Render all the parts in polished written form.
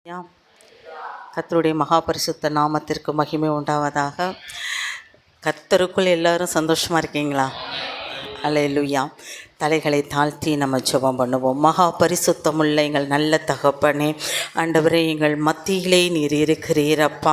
கர்த்தருடைய மகா பரிசுத்த நாமத்திற்கு மகிமை உண்டாவதாக. கர்த்தருக்குள் எல்லாரும் சந்தோஷமாக இருக்கீங்களா? அல்லேலூயா. தலைகளை தாழ்த்தி நம்ம ஜெபம் பண்ணுவோம். மகா பரிசுத்தமுள்ள எங்கள் நல்ல தகப்பனே, ஆண்டவரே எங்கள் மத்தியிலே நீர் இருக்கிறீர் அப்பா.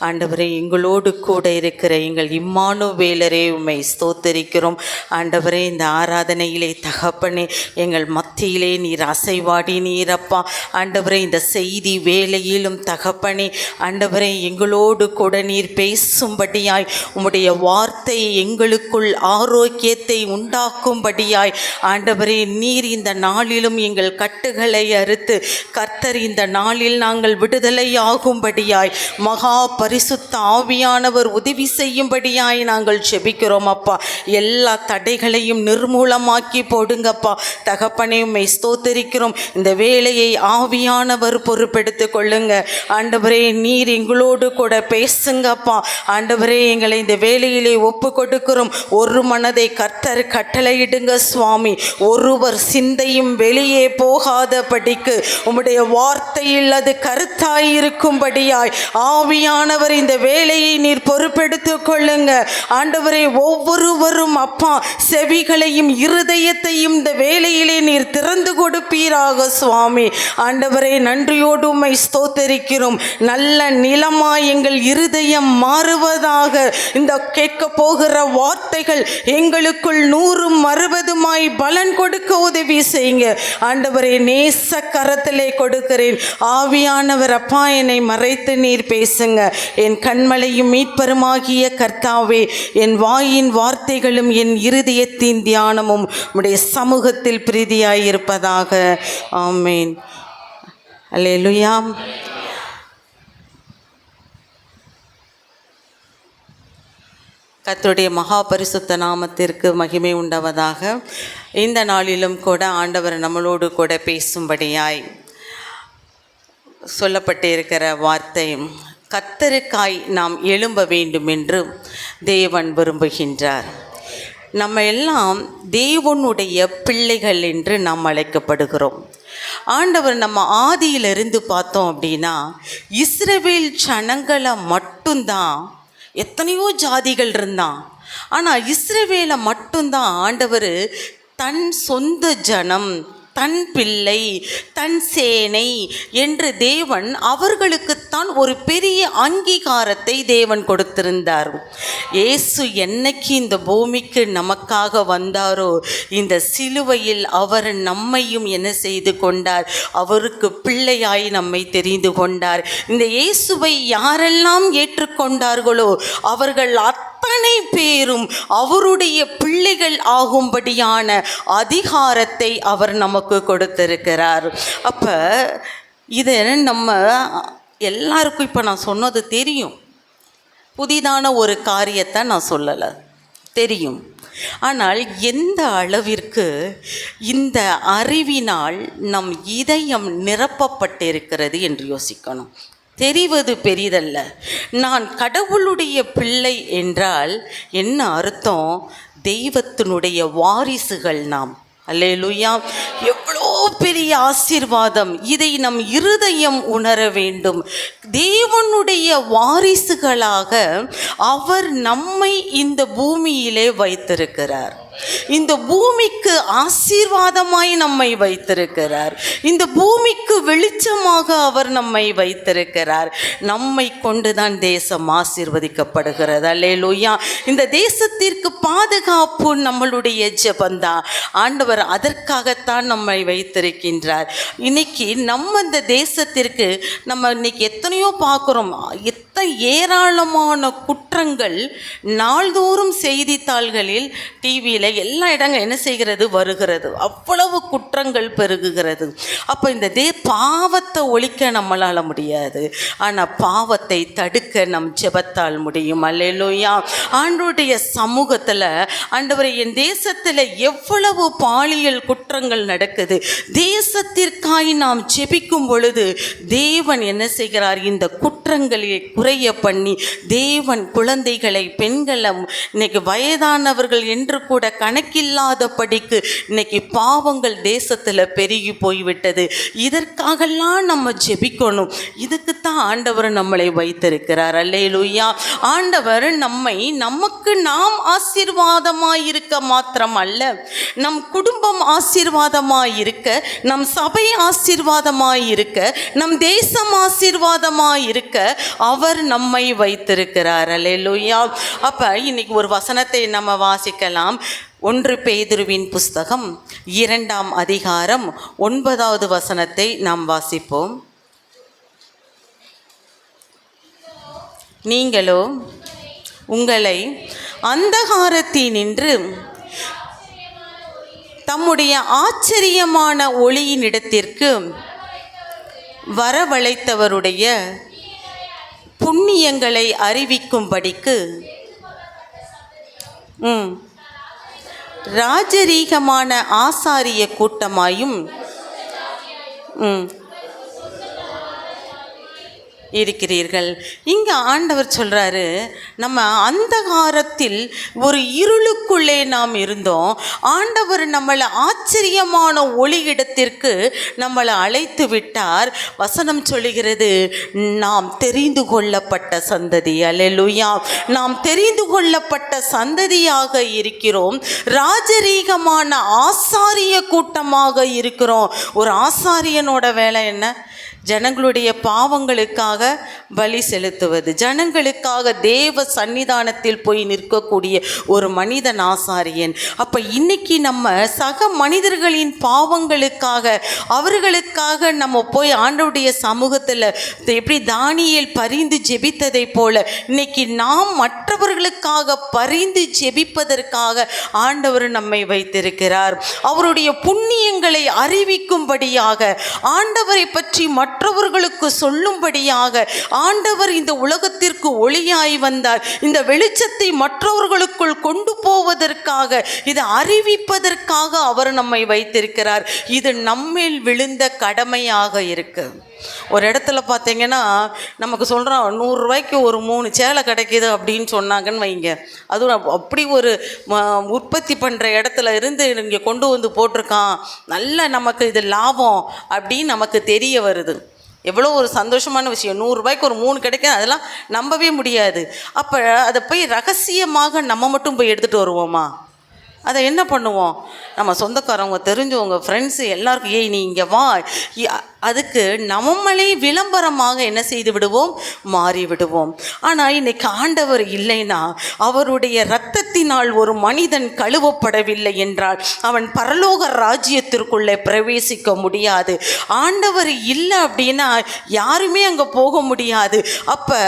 ஆண்டவரே எங்களோடு கூட இருக்கிற எங்கள் இம்மானுவேலரே உம்மை ஸ்தோத்தரிக்கிறோம். ஆண்டவரே இந்த ஆராதனையிலே தகப்பனே எங்கள் மத்தியிலே நீர் அசைவாடி நீரப்பா. ஆண்டவரே இந்த செய்தி வேளையிலும் தகப்பனே ஆண்டவரே எங்களோடு கூட நீர் பேசும்படியாய் உம்முடைய வார்த்தை எங்களுக்குள் ஆரோக்கியத்தை உண்டாக்கும்படியாய் ஆண்டவரே நீர் இந்த நாளிலும் எங்கள் கட்டுகளை அறுத்து கர்த்தர் இந்த நாளில் நாங்கள் விடுதலை ஆகும்படியாய் மகா பரிசுத்த ஆவியானவர் உதவி செய்யும்படியாய் நாங்கள் ஜெபிக்கிறோம் அப்பா. எல்லா தடைகளையும் நிர்மூலமாக்கி போடுங்கப்பா. தகப்பனே உம்மை ஸ்தோத்தரிக்கிறோம். இந்த வேலையை ஆவியானவர் பொறுப்பெடுத்து கொள்ளுங்க ஆண்டவரே. நீர் எங்களோடு கூட பேசுங்கப்பா. ஆண்டவரே எங்களை இந்த வேலையிலே ஒப்பு கொடுக்கிறோம். ஒரு மனதை கர்த்தர் கட்டளையிடுங்க சுவாமி. ஒருவர் சிந்தையும் வெளியே போகாதபடிக்கு உம்முடைய வார்த்தையில் அது கருத்தாயிருக்கும்படியாய் ஆவியானவர் இந்த வேலையை நீர் பொறுப்பெடுத்துக் கொள்ளுங்க ஆண்டவரே. ஒவ்வொருவரும் அப்பா செவிகளையும் இருதயத்தையும் இந்த வேலையிலே நீர் திறந்து கொடுப்பீராக சுவாமி. ஆண்டவரே நன்றியோடு உம்மை ஸ்தோத்தரிக்கிறோம். நல்ல நிலமாய் எங்கள் இருதயம் மாறுவதாக. இந்த கேட்க போகிற வார்த்தைகள் எங்களுக்குள் 100 60 பலன் கொடுக்க உதவி செய்யுங்க ஆண்டவரே. நேச கரத்திலே கொடுக்கிறேன். ஆவியானவர் அப்பா என்னை மறைத்து நீர் பேசுங்க. என் கண்மலையும் மீட்பருமாகிய கர்த்தாவே, என் வாயின் வார்த்தைகளும் என் இருதயத்தின் தியானமும் உம்முடைய சமூகத்தில் பிரீதியாயிருப்பதாக. ஆமேன். அல்லேலூயா. கர்த்தருடைய மகா பரிசுத்த நாமத்திற்கு மகிமை உண்டாவதாக. இந்த நாளிலும் கூட ஆண்டவர் நம்மளோடு கூட பேசும்படியாய் சொல்லப்பட்டிருக்கிற வார்த்தை, கர்த்தருக்காய் நாம் எழும்ப வேண்டும் என்று தேவன் விரும்புகின்றார். நம்ம எல்லாம் தேவனுடைய பிள்ளைகள் என்று நாம் அழைக்கப்படுகிறோம். ஆண்டவர் நம்ம ஆதியிலிருந்து பார்த்தோம் அப்படின்னா இஸ்ரவேல் ஜனங்களை மட்டும்தான், எத்தனையோ ஜாதிகள் இருந்தான், ஆனால் இஸ்ரவேலை மட்டும்தான் ஆண்டவர் தன் சொந்த ஜனம், தன் பிள்ளை, தன் சேனை என்று தேவன் அவர்களுக்குத்தான் ஒரு பெரிய அங்கீகாரத்தை தேவன் கொடுத்திருந்தார். இயேசு என்னைக்கு இந்த பூமிக்கு நமக்காக வந்தாரோ இந்த சிலுவையில் அவர் நம்மையும் என்ன செய்து கொண்டார்? அவருக்கு பிள்ளையாய் நம்மை தெரிந்து கொண்டார். இந்த இயேசுவை யாரெல்லாம் ஏற்றுக்கொண்டார்களோ அவர்கள் அத்தனை பேரும் அவருடைய பிள்ளைகள் ஆகும்படியான அதிகாரத்தை அவர் நமக்கு கொடுத்திருக்கிறார். அப்போ இதை நம்ம எல்லாருக்கும் இப்போ நான் சொன்னது தெரியும். புதிதான ஒரு காரியத்தை நான் சொல்லலை, தெரியும். ஆனால் எந்த அளவிற்கு இந்த அறிவினால் நம் இதயம் நிரப்பப்பட்டிருக்கிறது என்று யோசிக்கணும். தெரிவது பெரிதல்ல. நான் கடவுளுடைய பிள்ளை என்றால் என்ன அர்த்தம்? தெய்வத்தினுடைய வாரிசுகள் நாம். அல்லேலூயா. எவ்வளோ பெரிய ஆசீர்வாதம்! இதை நம் இருதயம் உணர வேண்டும். தேவனுடைய வாரிசுகளாக அவர் நம்மை இந்த பூமியிலே வைத்திருக்கிறார். இந்த பூமிக்கு ஆசீர்வாதமாய் நம்மை வைத்திருக்கிறார். இந்த பூமிக்கு வெளிச்சமாக அவர் நம்மை வைத்திருக்கிறார். நம்மை கொண்டுதான் தேசம் ஆசீர்வதிக்கப்படுகிறது. அல்லேலூயா. இந்த தேசத்திற்கு பாதுகாப்பு நம்மளுடைய ஜெபந்தான். ஆண்டவர் அதற்காகத்தான் நம்மை வைத்திருக்கின்றார். இன்னைக்கு நம்ம இந்த தேசத்திற்கு நம்ம இன்னைக்கு எத்தனையோ பார்க்குறோம். ஏராளமான குற்றங்கள் நாள்தோறும் செய்தித்தாள்களில், டிவியில், எல்லா இடங்கள் என்ன செய்கிறது? வருகிறது. அவ்வளவு குற்றங்கள் பெருகுகிறது. அப்போ இந்த பாவத்தை ஒழிக்க நம்மளால் முடியாது, ஆனால் பாவத்தை தடுக்க நம் ஜெபத்தால் முடியும். அல்லேலூயா. ஆண்டவருடைய சமூகத்தில் ஆண்டவரை, என் தேசத்தில் எவ்வளவு பாலியல் குற்றங்கள் நடக்குது, தேசத்திற்காய் நாம் ஜெபிக்கும் பொழுது தேவன் என்ன செய்கிறார்? இந்த குற்றங்களை நுழைய பண்ணி தேவன் குழந்தைகளை, பெண்களை, இன்னைக்கு வயதானவர்கள் என்று கூட கணக்கில்லாதபடிக்கு இன்னைக்கு பாவங்கள் தேசத்தில் பெருகி போய்விட்டது. இதற்காகலாம் நம்ம ஜெபிக்கணும். இதுக்குத்தான் ஆண்டவர் நம்மளை வைத்திருக்கிறார். அல்லேலூயா. ஆண்டவர் நம்மை நமக்கு நாம் ஆசீர்வாதமாயிருக்க மாத்திரம் அல்ல, நம் குடும்பம் ஆசீர்வாதமாயிருக்க, நம் சபை ஆசீர்வாதமாயிருக்க, நம் தேசம் ஆசீர்வாதமாயிருக்க அவர் நம்மை வைத்திருக்கிறார். அல்லேலூயா. அப்போ இன்னைக்கு ஒரு வசனத்தை நம்ம வாசிக்கலாம். 1 பேதுருவின் புஸ்தகம் 2ஆம் அதிகாரம் 9வது வசனத்தை நாம் வாசிப்போம். நீங்களோ உங்களை அந்தகாரத்தினின்று தம்முடைய ஆச்சரியமான ஒளியினிடத்திற்கு வரவழைத்தவருடைய புண்ணியங்களை அறிவிக்கும்படிக்கு ராஜரீகமான ஆசாரிய கூட்டமாயும் இருக்கிறீர்கள். இங்கே ஆண்டவர் சொல்கிறாரு, நம்ம அந்தகாரத்தில் ஒரு இருளுக்குள்ளே நாம் இருந்தோம். ஆண்டவர் நம்மளை ஆச்சரியமான ஒளி இடத்திற்கு நம்மளை அழைத்து விட்டார். வசனம் சொல்லுகிறது, நாம் தெரிந்து கொள்ளப்பட்ட சந்ததி. அல்லேலூயா. நாம் தெரிந்து கொள்ளப்பட்ட சந்ததியாக இருக்கிறோம். ராஜரீகமான ஆசாரிய கூட்டமாக இருக்கிறோம். ஒரு ஆசாரியனோட வேலை என்ன? ஜனங்களுடைய பாவங்களுக்காக பலி செலுத்துவது, ஜனங்களுக்காக தேவ சன்னிதானத்தில் போய் நிற்கக்கூடிய ஒரு மனிதன் ஆசாரியன். அப்போ இன்னைக்கு நம்ம சக மனிதர்களின் பாவங்களுக்காக, அவர்களுக்காக நம்ம போய் ஆண்டவருடைய சமூகத்தில் எப்படி தானியேல் பரிந்து ஜெபித்ததை போல இன்னைக்கு நாம் மற்றவர்களுக்காக பரிந்து ஜெபிப்பதற்காக ஆண்டவர் நம்மை வைத்திருக்கிறார். அவருடைய புண்ணியங்களை அறிவிக்கும்படியாக, ஆண்டவரை பற்றி மற்றவர்களுக்கு சொல்லும்படியாக ஆண்டவர் இந்த உலகத்திற்கு ஒளியாய் வந்தார். இந்த வெளிச்சத்தை மற்றவர்களுக்குள் கொண்டு போவதற்காக, இதை அறிவிப்பதற்காக அவர் நம்மை வைத்திருக்கிறார். இது நம்மேல் விழுந்த கடமையாக இருக்கு. ஒரு இடத்துல பார்த்தீங்கன்னா நமக்கு சொல்கிறோம், 100 ரூபாய்க்கு ஒரு 3 சேலை கிடைக்கிது அப்படின்னு சொன்னாங்கன்னு வைங்க. அதுவும் அப்படி ஒரு உற்பத்தி பண்ணுற இடத்துல இருந்து இங்கே கொண்டு வந்து போட்டிருக்கான், நல்ல நமக்கு இது லாபம் அப்படின்னு நமக்கு தெரிய வருது. எவ்வளோ ஒரு சந்தோஷமான விஷயம். 100 ரூபாய்க்கு ஒரு 3 கிடைக்கும், அதெல்லாம் நம்பவே முடியாது. அப்போ அதை போய் ரகசியமாக நம்ம மட்டும் போய் எடுத்துகிட்டு வருவோமா? அதை என்ன பண்ணுவோம்? நம்ம சொந்தக்காரவங்க, தெரிஞ்சவங்க, ஃப்ரெண்ட்ஸு எல்லாருக்கும், ஏய் நீ இங்கே வா, அதுக்கு நம்மளே விளம்பரமாக என்ன செய்து விடுவோம்? மாறி விடுவோம். ஆனால் இன்னைக்கு ஆண்டவர் இல்லைன்னா, அவருடைய இரத்தத்தினால் ஒரு மனிதன் கழுவப்படவில்லை என்றால் அவன் பரலோக ராஜ்யத்திற்குள்ளே பிரவேசிக்க முடியாது. ஆண்டவர் இல்லை அப்படின்னா யாருமே அங்கே போக முடியாது. அப்போ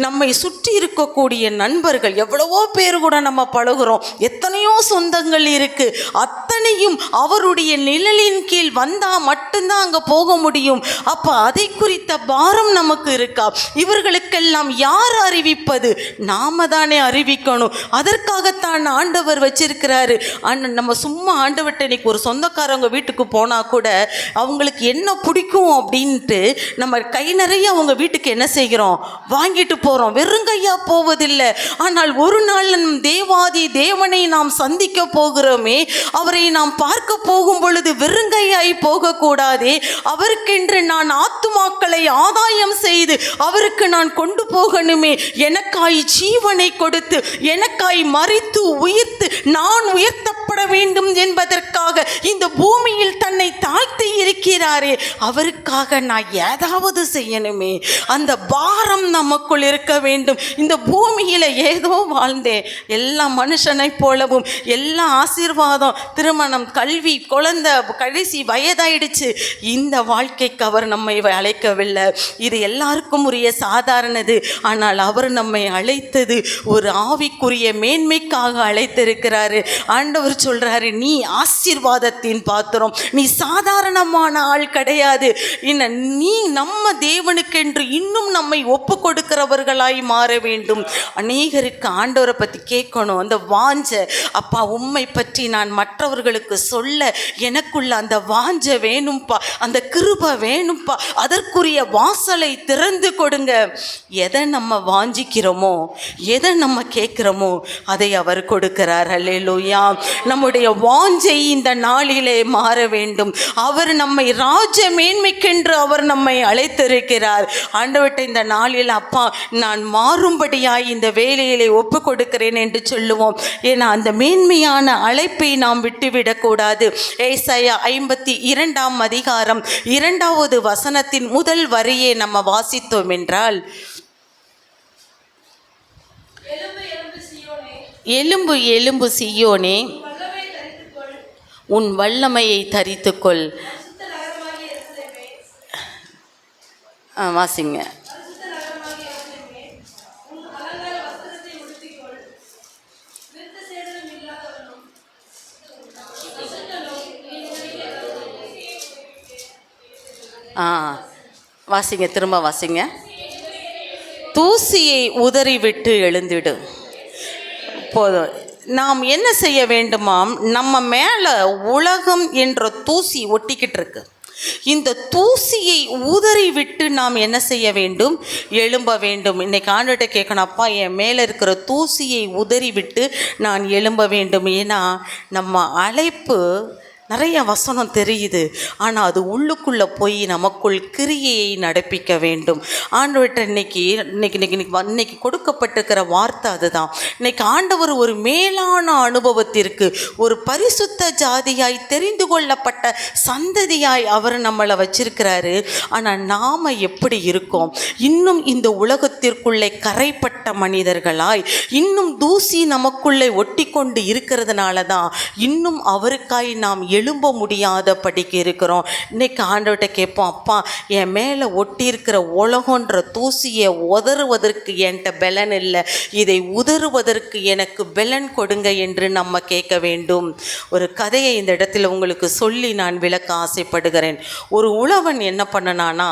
நம்மை சுற்றி இருக்கக்கூடிய நண்பர்கள், எவ்வளவோ பேர் கூட நம்ம பழகுறோம், எத்தனையோ சொந்தங்கள் இருக்கு, அத்தனையும் அவருடைய நிழலின் கீழ் வந்தால் மட்டும்தான் அங்கே போக முடியும். அப்ப அதை குறித்த பாரம் நமக்கு இருக்கா? இவர்களுக்கெல்லாம் யார் அறிவிப்பது? நாம தானே அறிவிக்கணும். அதற்காகத்தான் ஆண்டவர் வச்சிருக்கிறாரு. நம்ம சும்மா ஆண்டவர்கிட்ட இன்னைக்கு ஒரு சொந்தக்காரங்க வீட்டுக்கு போனா கூட அவங்களுக்கு என்ன பிடிக்கும் அப்படின்ட்டு நம்ம கை நிறைய அவங்க வீட்டுக்கு என்ன செய்கிறோம்? வாங்கிட்டு போறோம். வெறுங்கையா போவதில்லை. ஆனால் ஒரு நாள் தேவாதி தேவனை நாம் சந்திக்க போகிறோமே, அவரை நாம் பார்க்க போகும் பொழுது வெறுங்கையாய் போகக்கூடாதே. அவருக்கு என்று நான் ஆத்துமாக்களை ஆதாயம் செய்து அவருக்கு நான் கொண்டு போகணுமே. எனக்காய் ஜீவனை கொடுத்து, எனக்காய் மரித்து உயிர்த்து நான் உயர்த்தப்பட வேண்டும் என்பதற்காக இந்த பூமியில் தன்னை தாழ்த்தி இருக்கிறாரே, அவருக்காக நான் ஏதாவது செய்யணுமே. அந்த பாரம் நமக்குள் இருக்க வேண்டும். இந்த பூமியில் ஏதோ வாழ்ந்தேன், எல்லா மனுஷனை போலவும், எல்லா ஆசீர்வாதம், திருமணம், கல்வி, குழந்தை, கடைசி வயதாயிடுச்சு. இந்த வாழ்க்கைக்கு அவர் நம்மை அழைக்கவில்லை. இது எல்லாருக்கும் உரிய சாதாரணது. ஆனால் அவர் நம்மை அழைத்தது ஒரு ஆவிக்குரிய மேன்மைக்காக அழைத்திருக்கிறாரு. ஆண்டவர் சொல்ற சொல்கிறாரு, நீ ஆசீர்வாதத்தின் பாத்திரம், நீ சாதாரணமான ஆள் கிடையாது. நீ நம்ம தேவனுக்கென்று இன்னும் நம்மை ஒப்பு கொடுக்கிறவர்களாய் மாற வேண்டும். அநேகருக்கு ஆண்டவரை பற்றி கேட்கணும், அந்த வாஞ்ச, அப்பா உம்மை பற்றி நான் மற்றவர்களுக்கு சொல்ல எனக்குள்ள அந்த வாஞ்ச வேணும்ப்பா, அந்த கிருபை வேணும்ப்பா, அதற்குரிய வாசலை திறந்து கொடுங்க. எதை நம்ம வாஞ்சிக்கிறோமோ, எதை நம்ம கேட்குறோமோ அதை அவர் கொடுக்கிறார். அல்லேலூயா. நம்முடைய வாஞ்சை இந்த நாளிலே மாற வேண்டும். அவர் நம்மை ராஜ மேன்மைக்கென்று அவர் நம்மை அழைத்திருக்கிறார். ஆண்டவர்கிட்ட இந்த நாளில் அப்பா நான் மாறும்படியாய் இந்த வேலையிலே ஒப்பு கொடுக்கிறேன் என்று சொல்லுவோம். ஏன்னா அந்த மேன்மையான அழைப்பை நாம் விட்டுவிடக்கூடாது. ஏசாயா 52ஆம் அதிகாரம் 2வது வசனத்தின் முதல் வரியை நம்ம வாசித்தோம் என்றால், எலும்பு எலும்பு சீயோனே உன் வல்லமையை தரித்துக்கொள். வாசிங்க. வாசிங்க, திரும்ப வாசிங்க. தூசியை உதறிவிட்டு எழுந்திடு. போதும். நாம் என்ன செய்ய வேண்டுமாம், நம்ம மேலே உலகம் என்ற தூசி ஒட்டிக்கிட்டு இருக்கு. இந்த தூசியை உதறி விட்டு நாம் என்ன செய்ய வேண்டும், எழும்ப வேண்டும். இன்னைக்கு ஆண்டுகிட்ட கேட்கணும், அப்பா என் மேலே இருக்கிற தூசியை உதறி விட்டு நான் எழும்ப வேண்டும். ஏன்னா நம்ம அழைப்பு நிறைய வசனம் தெரியுது, ஆனால் அது உள்ளுக்குள்ளே போய் நமக்குள் கிரியையை நடப்பிக்க வேண்டும். ஆண்டவர்கிட்ட இன்னைக்கு கொடுக்கப்பட்டிருக்கிற வார்த்தை அதுதான். இன்னைக்கு ஆண்டவர் ஒரு மேலான அனுபவத்திற்கு, ஒரு பரிசுத்த ஜாதியாய் தெரிந்து கொள்ளப்பட்ட சந்ததியாய் அவர் நம்மளை வச்சிருக்கிறாரு. ஆனால் நாம் எப்படி இருக்கோம்? இன்னும் இந்த உலகத்திற்குள்ளே கரைப்பட்ட மனிதர்களாய், இன்னும் தூசி நமக்குள்ளே ஒட்டி கொண்டு இருக்கிறதுனால தான் இன்னும் அவருக்காய் நாம் எழும்ப முடியாத படிக்க இருக்கிறோம். இன்னைக்கு ஆண்டவர்கிட்ட கேட்போம், அப்பா என் மேலே ஒட்டி இருக்கிற உலகன்ற தூசியை உதறுவதற்கு என்கிட்ட பலன் இல்லை, இதை உதறுவதற்கு எனக்கு பலன் கொடுங்க என்று நம்ம கேட்க வேண்டும். ஒரு கதையை இந்த இடத்துல உங்களுக்கு சொல்லி நான் விளக்க ஆசைப்படுகிறேன். ஒரு உழவன் என்ன பண்ணனானா,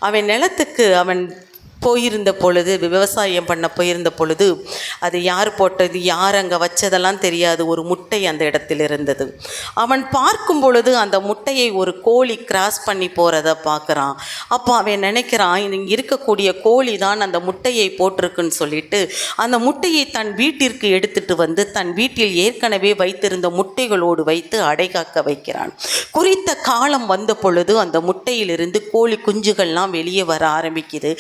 அவன் நிலத்துக்கு அவன் போயிருந்த பொழுது, விவசாயம் பண்ண போயிருந்த பொழுது, அது யார் போட்டது, யார் அங்கே வச்சதெல்லாம் தெரியாது, ஒரு முட்டை அந்த இடத்தில் இருந்தது. அவன் பார்க்கும் பொழுது அந்த முட்டையை ஒரு கோழி கிராஸ் பண்ணி போகிறத பார்க்குறான். அப்போ அவன் நினைக்கிறான், இங்கே இருக்கக்கூடிய கோழி தான் அந்த முட்டையை போட்டிருக்குன்னு சொல்லிட்டு அந்த முட்டையை தன் வீட்டிற்கு எடுத்துட்டு வந்து தன் வீட்டில் ஏற்கனவே வைத்திருந்த முட்டைகளோடு வைத்து அடைகாக்க வைக்கிறான். குறித்த காலம் வந்த பொழுது அந்த முட்டையிலிருந்து கோழி குஞ்சுகள்லாம் வெளியே வர ஆரம்பிக்குது.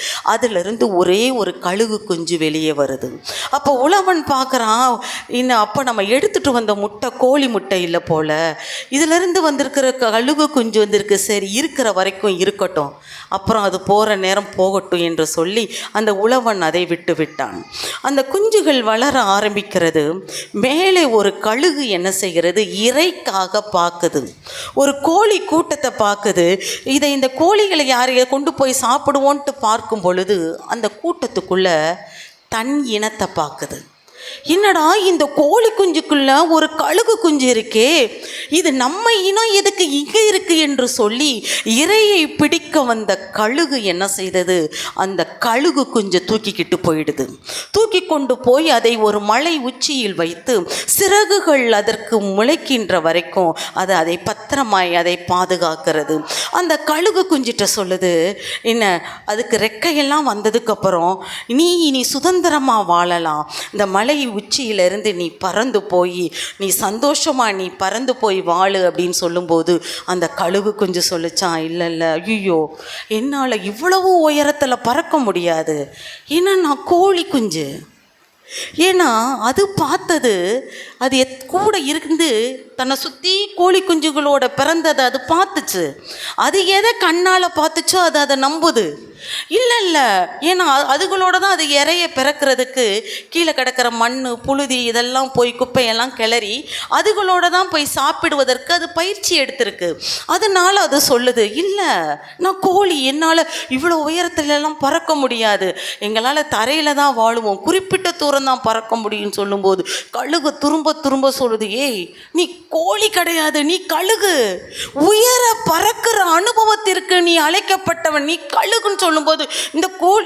அதிலிருந்து ஒரே ஒரு கழுகு குஞ்சு வெளியே வருது. அப்போ உழவன் பார்க்குறான், இன்னும் அப்போ நம்ம எடுத்துகிட்டு வந்த முட்டை கோழி முட்டை இல்லை போல், இதிலிருந்து வந்திருக்கிற கழுகு குஞ்சு வந்திருக்கு, சரி இருக்கிற வரைக்கும் இருக்கட்டும், அப்புறம் அது போகிற நேரம் போகட்டும் என்று சொல்லி அந்த உழவன் அதை விட்டு விட்டான். அந்த குஞ்சுகள் வளர ஆரம்பிக்கிறது. மேலே ஒரு கழுகு என்ன செய்கிறது, இறைக்காக பார்க்குது. ஒரு கோழி கூட்டத்தை பார்க்குது. இந்த கோழிகளை யாரைய கொண்டு போய் சாப்பிடுவோன்ட்டு பார்க்கும் பொழுது அந்த கூட்டத்துக்குள்ள தன் இனத்தை பார்க்குது. என்னடா இந்த கோழி குஞ்சுக்குள்ள ஒரு கழுகு குஞ்சு இருக்கே, இது நம்ம இனம் எதுக்கு இங்கே இருக்கு என்று சொல்லி இரையை பிடிக்க வந்த கழுகு என்ன செய்தது, அந்த கழுகு குஞ்சை தூக்கிக்கிட்டு போயிடுது. தூக்கி கொண்டு போய் அதை ஒரு மலை உச்சியில் வைத்து சிறகுகள் அதற்கு முளைக்கின்ற வரைக்கும் அதை பத்திரமாய் அதை பாதுகாக்கிறது. அந்த கழுகு குஞ்சிட்ட சொல்லுது, என்ன அதுக்கு ரெக்கையெல்லாம் வந்ததுக்கப்புறம் இனி சுதந்திரமாக வாழலாம், இந்த மலை உச்சியிலிருந்து நீ பறந்து போய் நீ சந்தோஷமா நீ பறந்து போய் வாழு அப்படின்னு சொல்லும்போது அந்த கழுகு கொஞ்சம் சொல்லிச்சான், இல்லை ஐயோ என்னால் இவ்வளவு உயரத்தில் பறக்க முடியாது, ஏன்னா நான் கோழி குஞ்சு. ஏன்னா அது பார்த்தது, அது கூட இருந்து தன்னை சுற்றி கோழி குஞ்சுகளோட பிறந்ததை அது பார்த்துச்சு. அது எதை கண்ணால் பார்த்துச்சோ அதை நம்புது. இல்லை, ஏன்னா அதுகளோட தான் அது இறைய பிறக்கிறதுக்கு கீழே கிடக்கிற மண் புழுதி இதெல்லாம் போய் குப்பையெல்லாம் கிளறி அதுகளோட தான் போய் சாப்பிடுவதற்கு அது பயிற்சி எடுத்திருக்கு. அதனால் அது சொல்லுது, இல்லை நான் கோழி, என்னால் இவ்வளோ உயரத்துலலாம் பறக்க முடியாது, எங்களால் தரையில் தான் வாழுவோம், குறிப்பிட்ட தூரம் தூரம் தான் பறக்க முடியும்னு சொல்லும்போது கழுகு திரும்ப திரும்ப சொல்லுது, ஏய் நீ கோழி கிடையாது, நீ கழுகு, உயர பறக்கிற அனுபவத்திற்கு நீ அழைக்கப்பட்டவன், நீ கழுகுன்னு சொல்லும்போது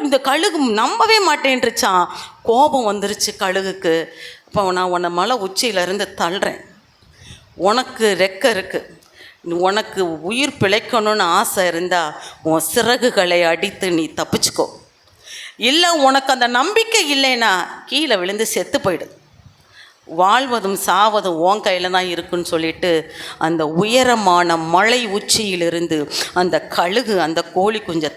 இந்த கழுகு நம்பவே மாட்டேன்ருச்சான். கோபம் வந்துருச்சு கழுகுக்கு. அப்போ நான் உன்னை மலை உச்சியிலேருந்து தள்ளுறேன், உனக்கு ரெக்கை இருக்குது, உனக்கு உயிர் பிழைக்கணும்னு ஆசை இருந்தால் உன் சிறகுகளை அடித்து நீ தப்பிச்சுக்கோ, இல்லை உனக்கு அந்த நம்பிக்கை இல்லைன்னா கீழே விழுந்து செத்து போயிடு, வாழ்வதும் சாவதும் உன் கையில் தான் இருக்குன்னு சொல்லிட்டு அந்த உயரமான மலை உச்சியிலிருந்து அந்த கழுகு அந்த கோழி குஞ்சை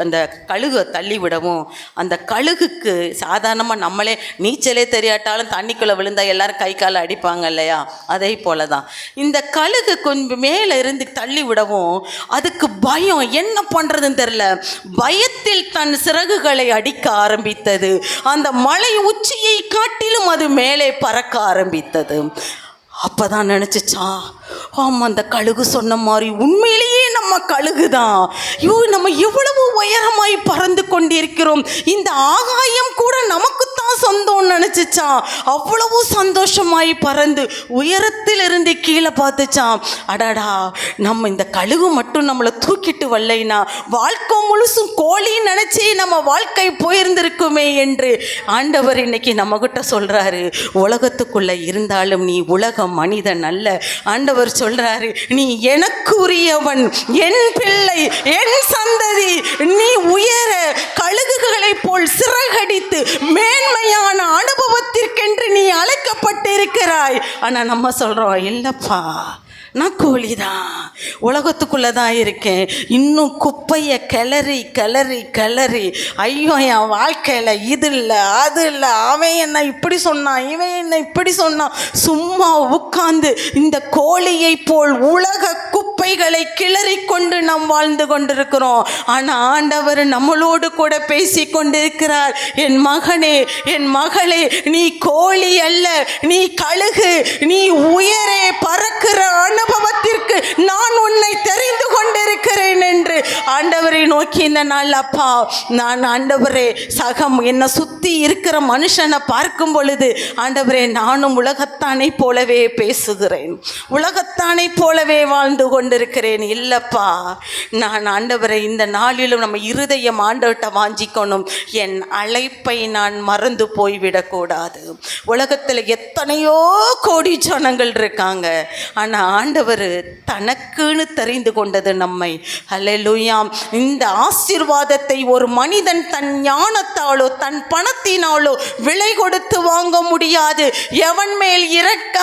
அந்த கழுகை தள்ளி விடவும், அந்த கழுகுக்கு சாதாரணமாக நம்மளே நீச்சலே தெரியாட்டாலும் தண்ணிக்குள்ளே விழுந்தால் எல்லோரும் கை காலை அடிப்பாங்க இல்லையா, அதே போல தான் இந்த கழுகு கொஞ்சம் மேலே இருந்து தள்ளி விடவும் அதுக்கு பயம், என்ன பண்ணுறதுன்னு தெரில, பயத்தில் தன் சிறகுகளை அடிக்க ஆரம்பித்தது. அந்த மலை உச்சியை காட்டிலும் அது மேலே பறக்க ஆரம்பித்தது. அப்பதான் நினைச்சுச்சா, ஆமாம் அந்த கழுகு சொன்ன மாதிரி உண்மையிலேயே நம்ம கழுகு தான், நம்ம எவ்வளவு உயரமாய் பறந்து கொண்டிருக்கிறோம், இந்த ஆகாயம் கூட நமக்குத்தான் சொந்தம்னு நினைச்சுச்சான். அவ்வளவு சந்தோஷமாய் பறந்து உயரத்தில் இருந்து கீழே பார்த்துச்சான். அடாடா, நம்ம இந்த கழுகு மட்டும் நம்மளை தூக்கிட்டு வரலைன்னா வாழ்க்கை முழுசும் கோழி நினைச்சி நம்ம வாழ்க்கை போயிருந்திருக்குமே என்று ஆண்டவர் இன்னைக்கு நம்மகிட்ட சொல்றாரு. உலகத்துக்குள்ள இருந்தாலும் நீ உலக மனிதன் அல்ல. ஆண்டவர் சொல்றாரு, நீ எனக்குரியவன், என் பிள்ளை, என் சந்ததி, நீ உயர கழுகுகளை போல் சிறகடித்து மேன்மையான அனுபவத்திற்கென்று நீ அழைக்கப்பட்டிருக்கிறாய். ஆனா நம்ம சொல்றோம், இல்லப்பா நான் கோழி தான், உலகத்துக்குள்ளே தான் இருக்கேன், இன்னும் குப்பையை கிளறி கிளறி கிளறி, ஐயோ என் வாழ்க்கையில் இது இல்லை அது இல்லை, அவன் என்ன இப்படி சொன்னான், இவன் என்ன இப்படி சொன்னான், சும்மா உட்கார்ந்து இந்த கோழியை போல் உலக குப்பைகளை கிளறி கொண்டு நாம் வாழ்ந்து கொண்டிருக்கிறோம். ஆனால் ஆண்டவர் நம்மளோடு கூட பேசி கொண்டிருக்கிறார். என் மகனே, என் மகளே, நீ கோழி அல்ல, நீ கழுகு, நீ உயரே பறக்கிற அனுபவத்திற்கு நான் உன்னை தெரிந்து கொண்டிருக்கிறேன் என்று ஆண்டவரை நோக்கி இந்த நாள், அப்பா நான் ஆண்டவரே என்னை சுற்றி இருக்கிற மனுஷனை பார்க்கும் பொழுது ஆண்டவரே நானும் உலகத்தானை போலவே பேசுகிறேன், உலகத்தானை போலவே வாழ்ந்து கொண்டிருக்கிறேன். இல்லப்பா, நான் ஆண்டவரை இந்த நாளிலும் நம்ம இருதயம் ஆண்டவர்கிட்ட வாஞ்சிக்கணும். என் அழைப்பை நான் மறந்து போய்விடக்கூடாது. உலகத்தில் எத்தனையோ கோடி ஜனங்கள் இருக்காங்க, ஆனால் ஆண்டவர் தனக்குன்னு தெரிந்து கொண்டது நம்மை. அல்லேலூயா. இந்த ஆசீர்வாதத்தை ஒரு மனிதன் தன் ஞானத்தாலோ தன் பணத்தினாலோ விலை கொடுத்து வாங்க முடியாது. எவன் மேல்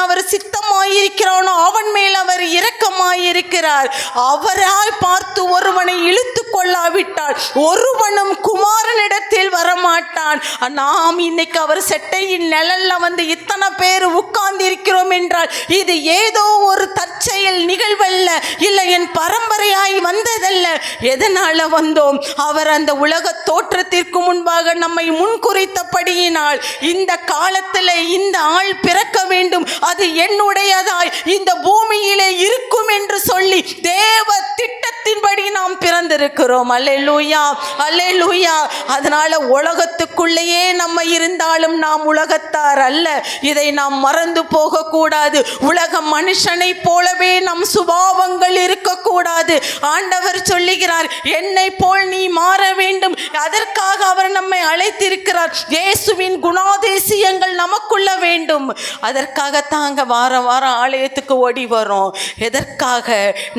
அவர் சித்தமாயிருக்கிறானோ அவன் மேல் அவர் இரக்கமாயிருக்கிறார். அவராய் பார்த்து ஒருவனை இழுத்து கொள்ளாவிட்டால் ஒருவனும் குமாரனிடத்தில் வரமாட்டான். நாம் இன்னைக்கு அவர் செட்டையின் நிழல்ல வந்து இத்தனை பேர் உட்கார்ந்து இருக்கிறோம் என்றால் இது ஏதோ ஒரு தற்செயல் நிகழ்வல்ல, இல்லை என் பரம்பரையாய் வந்ததல்ல. எதனால வந்தோம்? அவர் அந்த உலக தோற்றத்திற்கு முன்பாக நம்மை முன்குறித்தபடியினால் இந்த காலத்தில் இந்த ஆள் பிறக்க வேண்டும், அது என்னுடையதாய் இந்த பூமியிலே இருக்கும் என்று சொல்லி தேவ திட்டத்தின்படி நாம் பிறந்திருக்கிறோம். அல்லேலூயா, அல்லேலூயா. அதனால உலகத்துக்குள்ளேயே நம்ம இருந்தாலும் நாம் உலகத்தார் அல்ல. இதை நாம் மறந்து போகக்கூடாது. உலக மனுஷனை போலவே நம் சுபாவங்கள் இருக்கக்கூடாது. ஆண்டவர் சொல்லுகிறார், என்னை போல் நீ மாற வேண்டும். அதற்காக அவர் நம்மை அழைத்திருக்கிறார். இயேசுவின் குணாதிசயங்கள் நமக்குள்ள வேண்டும். அதற்காக தாங்க வாரம் வாரம் ஆலயத்துக்கு ஓடி வரோம். எதற்காக?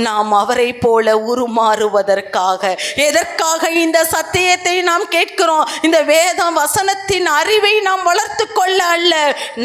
நாம் அவரை போல உருமாறுவதற்காக. எதற்காக இந்த சத்தியத்தை நாம் கேட்கிறோம்? இந்த வேத வசனத்தின் அறிவை நாம் வளர்த்து கொள்ள அல்ல,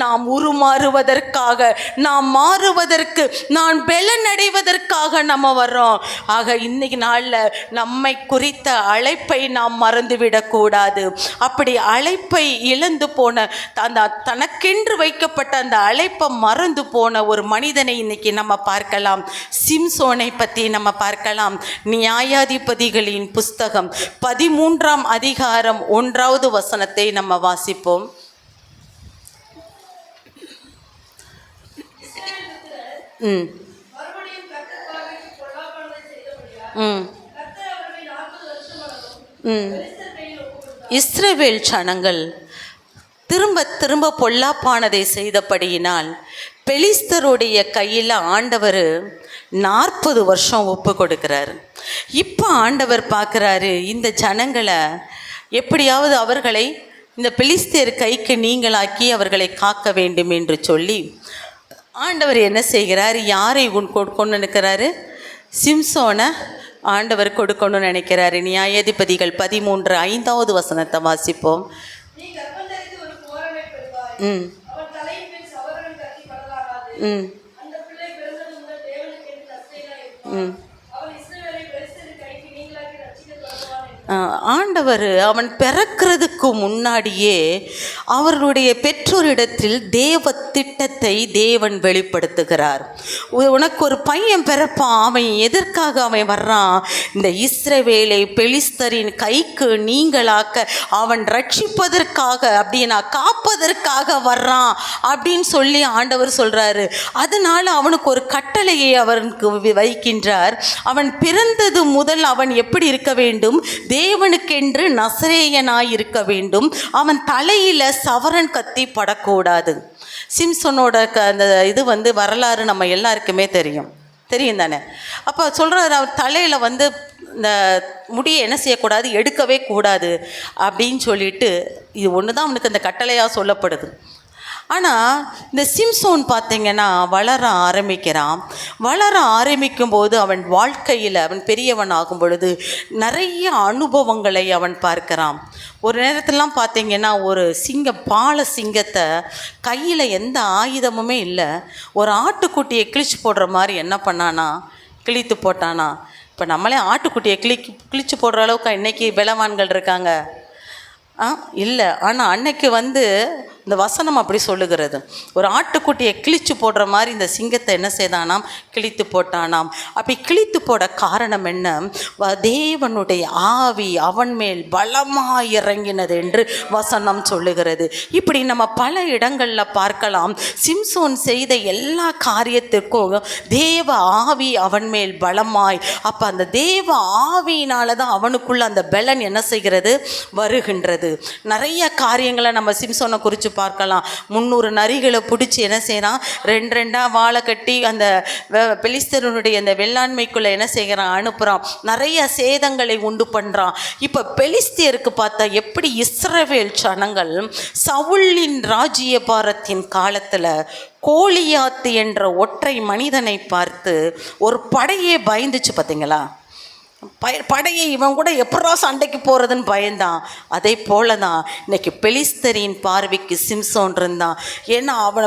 நாம் உருமாறுவதற்காக, நாம் மாறுவதற்கு, நான் பலன் அடைவதற்காக நம்ம வர்றோம். ஆக இன்னைக்கு நாளில் நம்மை குறித்த அழைப்பை நாம் மறந்துவிடக்கூடாது. அப்படி அழைப்பை இழந்து போன அந்த தனக்கென்று வைக்கப்பட்ட அந்த அழைப்பை மறந்து போன ஒரு மனிதனை இன்னைக்கு நம்ம பார்க்கலாம். சிம்சோனை பற்றி நம்ம பார்க்கலாம். நியாயாதிபதிகளின் புஸ்தகம் 13ஆம் அதிகாரம் 1வது வசனத்தை நம்ம வாசிப்போம். இஸ்ரவேல் ஜனங்கள் திரும்ப திரும்ப பொல்லாப்பானதை செய்தபடியினால் பெலிஸ்தருடைய கையில் ஆண்டவர் 40 வருஷம் ஒப்பு கொடுக்குறாரு. இப்போ ஆண்டவர் பார்க்குறாரு, இந்த ஜனங்களை எப்படியாவது அவர்களை இந்த பெலிஸ்தர் கைக்கு நீங்களாக்கி அவர்களை காக்க வேண்டும் என்று சொல்லி ஆண்டவர் என்ன செய்கிறார், யாரை கொண்டு நிற்கிறாரு, சிம்சோனை ஆண்டவர் கொடுக்கணும்னு நினைக்கிறாரு. நியாயாதிபதிகள் 13:5 வசனத்தை வாசிப்போம். ம் ம் ம் ஆண்டவர் அவன் பிறக்கிறதுக்கு முன்னாடியே அவர்களுடைய பெற்றோரிடத்தில் தேவ திட்டத்தை தேவன் வெளிப்படுத்துகிறார். உனக்கு ஒரு பையன் பிறப்பான், அவன் எதற்காக அவன் வர்றான், இந்த இஸ்ரவேலை பெலிஸ்தரின் கைக்கு நீங்களாக்க அவன் ரட்சிப்பதற்காக, அப்படின்னா காப்பதற்காக வர்றான் அப்படின்னு சொல்லி ஆண்டவர் சொல்கிறாரு. அதனால அவனுக்கு ஒரு கட்டளையை அவனுக்கு வைக்கின்றார். அவன் பிறந்தது முதல் அவன் எப்படி இருக்க வேண்டும், தேவனுக்கென்று நசரேயனாய் இருக்க வேண்டும். அவன் தலையில் சவரன் கத்தி படக்கூடாது. சிம்சோனோட அந்த வரலாறு நம்ம எல்லாருக்குமே தெரியும் தானே. அப்போ சொல்கிறார், அவர் தலையில் இந்த முடியை என்ன செய்யக்கூடாது, எடுக்கவே கூடாது அப்படின்னு சொல்லிட்டு, இது ஒன்று தான் அவனுக்கு அந்த கட்டளையாக சொல்லப்படுது. ஆனால் இந்த சிம்சோன் பார்த்திங்கன்னா வளர ஆரம்பிக்கும்போது அவன் வாழ்க்கையில் அவன் பெரியவன் ஆகும் பொழுது நிறைய அனுபவங்களை அவன் பார்க்கிறான். ஒரு நேரத்திலலாம் பார்த்திங்கன்னா ஒரு பால சிங்கத்தை கையில் எந்த ஆயுதமுமே இல்லை, ஒரு ஆட்டுக்குட்டியை கிழிச்சு போடுற மாதிரி என்ன பண்ணானா, கிழித்து போட்டானா. இப்போ நம்மளே ஆட்டுக்குட்டியை கிழிச்சு போடுற அளவுக்கு இன்றைக்கி பலவான்கள் இருக்காங்க இல்லை. ஆனால் அன்னைக்கு இந்த வசனம் அப்படி சொல்லுகிறது, ஒரு ஆட்டுக்குட்டியை கிழித்து போடுற மாதிரி இந்த சிங்கத்தை என்ன செய்தானாம், கிழித்து போட்டானாம். அப்படி கிழித்து போட காரணம் என்ன, தேவனுடைய ஆவி அவன் மேல் பலமாக இறங்கினது என்று வசனம் சொல்லுகிறது. இப்படி நம்ம பல இடங்களில் பார்க்கலாம். சிம்சோன் செய்த எல்லா காரியத்திற்கும் தேவ ஆவி அவன் மேல் பலமாய், அப்போ அந்த தேவ ஆவியினால தான் அவனுக்குள்ள அந்த பலன் என்ன செய்கிறது, வருகின்றது. நிறைய காரியங்களை நம்ம சிம்சோனை குறித்து பார்க்கலாம். 300 நரிகளை பிடிச்சி என்ன செய்யறான், 2 வாழை கட்டி அந்த பெலிஸ்தருடைய அந்த வெள்ளாண்மைக்குள்ள என்ன செய்கிறான், அனுப்புகிறான். நிறைய சேதங்களை உண்டு பண்ணுறான். இப்போ பெலிஸ்தியருக்கு பார்த்தா எப்படி இஸ்ரவேல் ஜனங்கள் சவுலின் ராஜ்யபாரத்தின் காலத்தில் கோலியாத்து என்ற ஒற்றை மனிதனை பார்த்து ஒரு படையே பயந்துச்சு பார்த்தீங்களா. படையை இவன் கூட எப்படா சண்டைக்கு போகிறதுன்னு பயந்தான். அதே போல தான் இன்னைக்கு பெலிஸ்தரின் பார்வைக்கு சிம்சோன் இருந்தான். ஏன்னா அவன்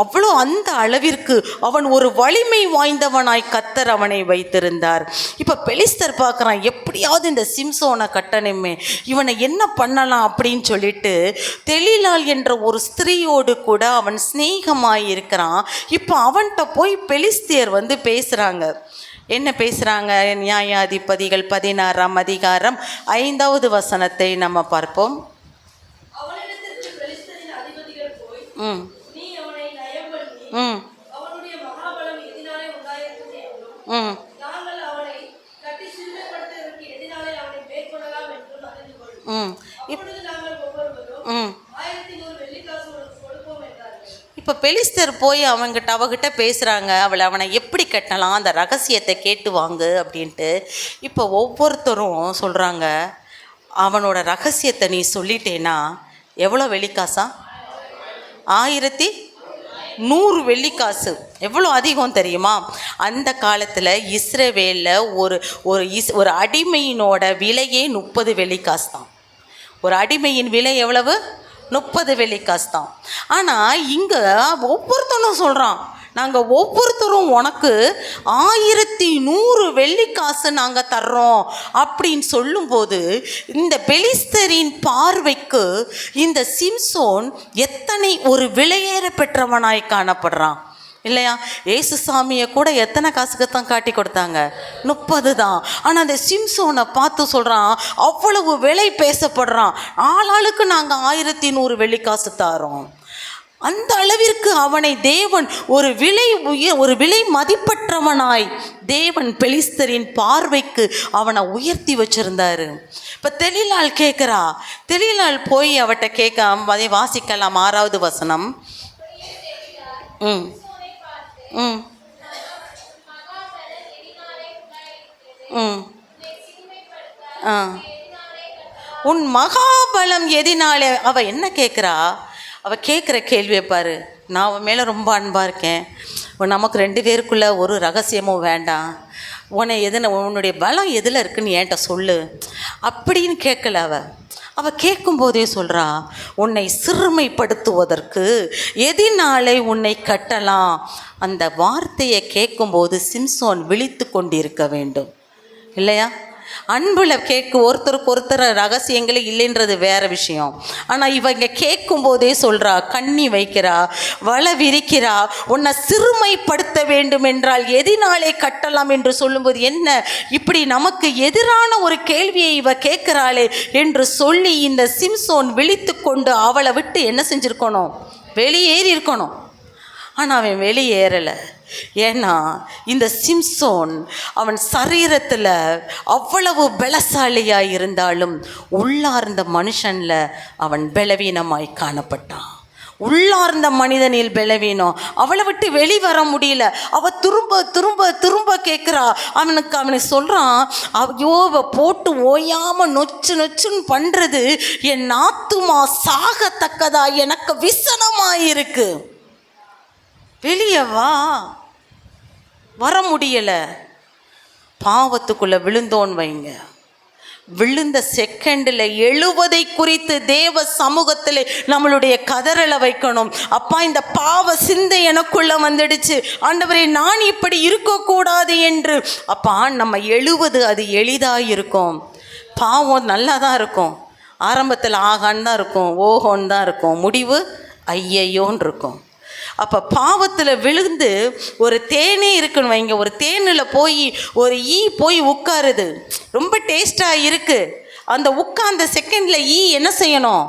அவ்வளோ அந்த அளவிற்கு அவன் ஒரு வலிமை வாய்ந்தவனாய் கர்த்தர் அவனை வைத்திருந்தார். இப்போ பெலிஸ்தர் பார்க்குறான், எப்படியாவது இந்த சிம்சோனை கட்டணுமே, இவனை என்ன பண்ணலாம் அப்படின்னு சொல்லிட்டு தெலீலாள் என்ற ஒரு ஸ்திரீயோடு கூட அவன் சிநேகமாய் இருக்கிறான். இப்போ அவன்கிட்ட போய் பெலிஸ்தியர் பேசுகிறாங்க. என்ன பேசுகிறாங்க, நியாயாதிபதிகள் 16ஆம் அதிகாரம் 5வது வசனத்தை நம்ம பார்ப்போம். இப்போ பெலிஸ்தர் போய் அவகிட்ட பேசுகிறாங்க, அவனை எப்படி கட்டலாம், அந்த ரகசியத்தை கேட்டு வாங்கு அப்படின்ட்டு. இப்போ ஒவ்வொருத்தரும் சொல்கிறாங்க, அவனோட ரகசியத்தை நீ சொல்லிட்டேன்னா எவ்வளோ வெள்ளிக்காசா, 1100 வெள்ளிக்காசு. எவ்வளோ அதிகம் தெரியுமா? அந்த காலத்தில் இஸ்ரவேலில் ஒரு அடிமையினோட விலையே 30 வெள்ளிக்காசு தான். ஒரு அடிமையின் விலை எவ்வளவு? 30 வெள்ளிக்காசு தான். ஆனால் இங்கே ஒவ்வொருத்தனும் சொல்கிறான், நாங்கள் ஒவ்வொருத்தரும் உனக்கு 1100 வெள்ளிக்காசு நாங்கள் தர்றோம் அப்படின்னு சொல்லும்போது இந்த பெலிஸ்தரின் பார்வைக்கு இந்த சிம்சோன் எத்தனை ஒரு விலையேற பெற்றவனாய் காணப்படுறான் இல்லையா? ஏசுசாமியை கூட எத்தனை காசுக்கு தான் காட்டி கொடுத்தாங்க? 30 தான். ஆனால் அந்த சிம்சோனை பார்த்து சொல்கிறான், அவ்வளவு விலை பேசப்படுறான், ஆளாளுக்கு நாங்கள் 1100 வெள்ளிக்காசு தாரோம். அந்த அளவிற்கு அவனை தேவன் ஒரு விலை மதிப்பற்றவனாய் தேவன் பெலிஸ்தரின் பார்வைக்கு அவனை உயர்த்தி வச்சிருந்தாரு. இப்போ தெலீலாள் கேட்குறா, தெளிலாள் போய் அவட்ட கேட்க, அதை வாசிக்கலாம் 6வது வசனம். ம் ம் ம் ஆ உன் மகாபலம் எதினாலே. அவள் என்ன கேட்குறா? அவள் கேட்குற கேள்வியை பாரு. நான் அவன் மேலே ரொம்ப அன்பாக இருக்கேன், நமக்கு 2 பேருக்குள்ளே ஒரு ரகசியமும் வேண்டாம், உன்னுடைய பலம் எதில் இருக்குன்னு என்கிட்ட சொல்லு அப்படின்னு கேட்கல. அவள் கேட்கும்போதே சொல்கிறா, உன்னை சிறுமைப்படுத்துவதற்கு எதினாலே உன்னை கட்டலாம். அந்த வார்த்தையை கேட்கும்போது சிம்சோன் விழித்து கொண்டிருக்க வேண்டும் இல்லையா? அன்பில் ஒருத்தருக்கு ஒருத்தர் ரகசியங்களே இல்லைன்றது வேறு விஷயம். ஆனால் இவங்க கேட்கும்போதே சொல்கிறா, கண்ணி வைக்கிறா, வலை விரிக்கிறா, உன்னை சிறுமைப்படுத்த வேண்டும் என்றால் எதினாலே கட்டலாம் என்று சொல்லும்போது என்ன இப்படி நமக்கு எதிரான ஒரு கேள்வியை இவ கேட்குறாளே என்று சொல்லி இந்த சிம்சோன் விழித்து கொண்டு அவளை விட்டு என்ன செஞ்சுருக்கணும்? வெளியேறி இருக்கணும். ஆனால் அவன் வெளியேறலை. ஏன்னா இந்த சிம்சோன் அவன் சரீரத்தில் அவ்வளவு பலசாலியாக இருந்தாலும் உள்ளார்ந்த மனுஷனில் அவன் பலவீனமாய் காணப்பட்டான். உள்ளார்ந்த மனிதனில் பலவீனம். அவளை விட்டு வெளிவர முடியல. அவள் திரும்ப திரும்ப திரும்ப கேட்குறா. அவனை சொல்கிறான், ஐயோ போட்டு ஓயாமல் நொச்சு நொச்சுன்னு பண்ணுறது என் ஆத்துமா சாகத்தக்கதா எனக்கு விசனமாயிருக்கு, வெளியே வர முடியலை. பாவத்துக்குள்ளே விழுந்தோன்னு வைங்க, விழுந்த செகண்டில் எழுவதை குறித்து தேவ சமூகத்தில் நம்மளுடைய கதறலை வைக்கணும். அப்பா, இந்த பாவ சிந்தை எனக்குள்ளே வந்துடுச்சு ஆண்டவரே, நான் இப்படி இருக்கக்கூடாது என்று. அப்பா, நம்ம எழுவது அது எளிதாக இருக்கும். பாவம் நல்லா தான் இருக்கும். ஆரம்பத்தில் ஆகான்னு தான் இருக்கும், ஓஹோன்னு தான் இருக்கும், முடிவு ஐயையோன்னு இருக்கும். அப்போ பாவத்தில் விழுந்து ஒரு தேனே இருக்குன்னு வைங்க, ஒரு தேனில் போய் ஒரு ஈ போய் உட்காருது, ரொம்ப டேஸ்ட்டாக இருக்குது. அந்த உட்கார்ந்த செகண்டில் ஈ என்ன செய்யணும்?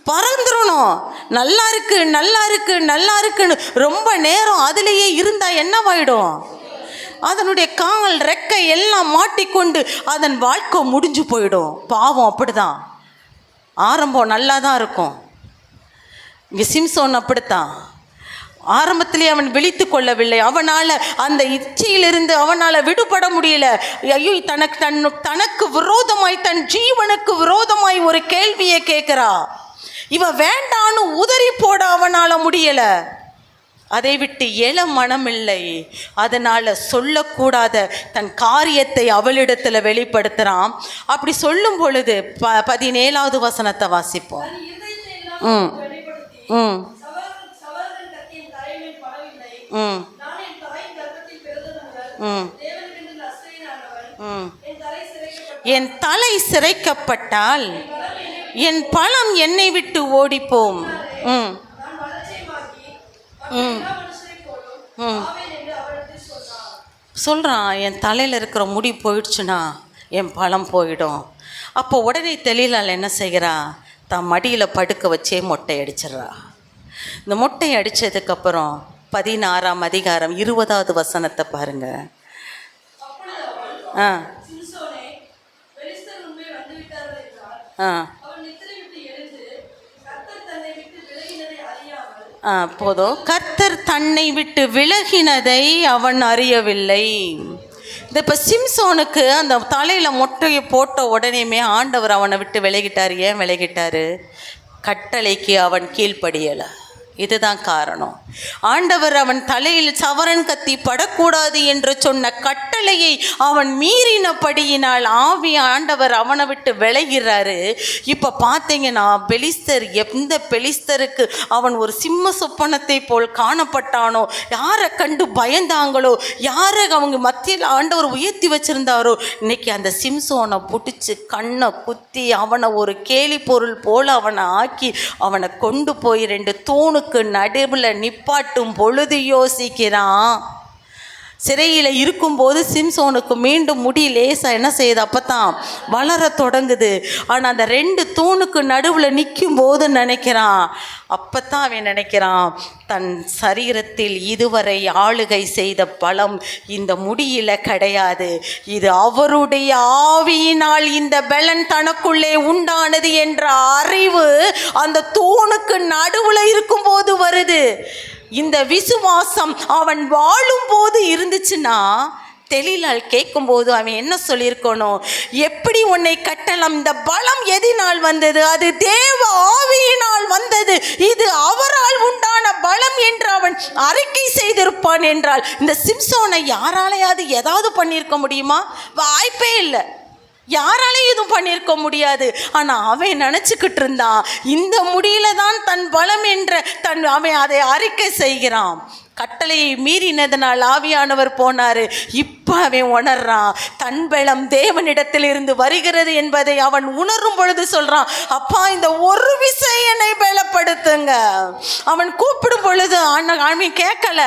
பறந்துடணும். நல்லா இருக்கு நல்லா இருக்கு நல்லா இருக்குன்னு ரொம்ப நேரம் அதிலேயே இருந்தால் என்னவாயிடும்? அதனுடைய கால் ரெக்கை எல்லாம் மாட்டிக்கொண்டு அதன் வாழ்க்கை முடிஞ்சு போயிடும். பாவம் அப்படிதான். ஆரம்பம் நல்லா தான் இருக்கும். இங்கே சிம்சோன் அப்படித்தான். ஆரம்பத்திலே அவன் விழித்து கொள்ளவில்லை. அவனால் அந்த இச்சையிலிருந்து அவனால் விடுபட முடியல. ஐயோ, தனக்கு விரோதமாய், தன் ஜீவனுக்கு விரோதமாய் ஒரு கேள்வியை கேட்குறா. இவ வேண்டான்னு உதறி போட அவனால் முடியலை. அதை விட்டு எழ மனமில்லை. அதனால் சொல்லக்கூடாத தன் காரியத்தை அவளிடத்தில் வெளிப்படுத்துகிறான். அப்படி சொல்லும் பொழுது 17வது வசனத்தை வாசிப்போம். ம் ம் ம் ம் ம் என் தலை சிரைக்கப்பட்டால் என் பலம் என்னை விட்டு ஓடிப்போம். ம் ம் ம் சொல்கிறான், என் தலையில் இருக்கிற முடி போயிடுச்சுன்னா என் பலம் போயிடும். அப்போ உடனே தெளிலால் என்ன செய்கிறா? தான் மடியில் படுக்க வச்சே மொட்டை அடிச்சிட்றா. இந்த மொட்டை அடித்ததுக்கப்புறம் 16ஆம் அதிகாரம் 20வது வசனத்தை பாருங்க. ஆ ஆ போதும். கர்த்தர் தன்னை விட்டு விலகினதை அவன் அறியவில்லை. இந்த இப்போ சிம்சோனுக்கு அந்த தலையில் மொட்டையை போட்ட உடனேயுமே ஆண்டவர் அவனை விட்டு விலகிட்டார். ஏன் விலகிட்டார்? கட்டளைக்கு அவன் கீழ்ப்படியலை. இதுதான் காரணம். ஆண்டவர் அவன் தலையில் சவரன் கத்தி படக்கூடாது என்று சொன்ன கட்டளையை அவன் மீறினபடியினால் ஆவி ஆண்டவர் அவனை விட்டு விலகிறாரு. இப்போ பார்த்தீங்கன்னா பெலிஸ்தர், எந்த பெலிஸ்தருக்கு அவன் ஒரு சிம்ம சொப்பனத்தை போல் காணப்பட்டானோ, யாரை கண்டு பயந்தாங்களோ, யாரை அவங்க மத்தியில் ஆண்டவர் உயர்த்தி வச்சிருந்தாரோ, இன்னைக்கு அந்த சிம்சோனை பிடிச்சி கண்ணை குத்தி அவனை ஒரு கேலி பொருள் போல் அவனை ஆக்கி அவனை கொண்டு போய் 2 தூணுக்கு நடுவில் நிப்பாட்டும் பொழுது யோசிக்கிறான், சிறையில் இருக்கும்போது சிம்சோனுக்கு மீண்டும் முடி லேசாக என்ன செய்யுது, அப்போ தான் வளர தொடங்குது. ஆனால் அந்த 2 தூணுக்கு நடுவில் நிற்கும் போது நினைக்கிறான், அப்போ தான் அவன் நினைக்கிறான், தன் சரீரத்தில் இதுவரை ஆளுகை செய்த பலம் இந்த முடியில கிடையாது, இது அவருடைய ஆவியினால் இந்த பலன் தனக்குள்ளே உண்டானது என்ற அறிவு அந்த தூணுக்கு நடுவில் இருக்கும்போது வருது. இந்த விசுவாசம் அவன் வாழும் போது இருந்துச்சுன்னா தெளிலால் கேட்கும்போது அவன் என்ன சொல்லியிருக்கணும், எப்படி உன்னை கட்டலாம், இந்த பலம் எதினால் வந்தது, அது தேவ ஆவியினால் வந்தது, இது அவரால் உண்டான பலம் என்று அவன் அறிக்கை செய்திருப்பான் என்றால் இந்த சிம்சோனை யாராலையாவது ஏதாவது பண்ணியிருக்க முடியுமா? வாய்ப்பே இல்லை, யாராலையும் எதுவும் பண்ணியிருக்க முடியாது. ஆனால் அவன் நினச்சிக்கிட்டு இருந்தான், இந்த முடியில தான் தன் பலம் என்ற அவன் அதை அறிக்கை செய்கிறான். கட்டளையை மீறினதனால் ஆவியானவர் போனார். இப்போ அவன் உணர்றான், தன் பலம் தேவனிடத்தில் இருந்து வருகிறது என்பதை அவன் உணரும் பொழுது சொல்கிறான், அப்பா இந்த ஒரு விஷயம் என்னை பலப்படுத்துங்க. அவன் கூப்பிடும் பொழுது அவன் கேட்கல.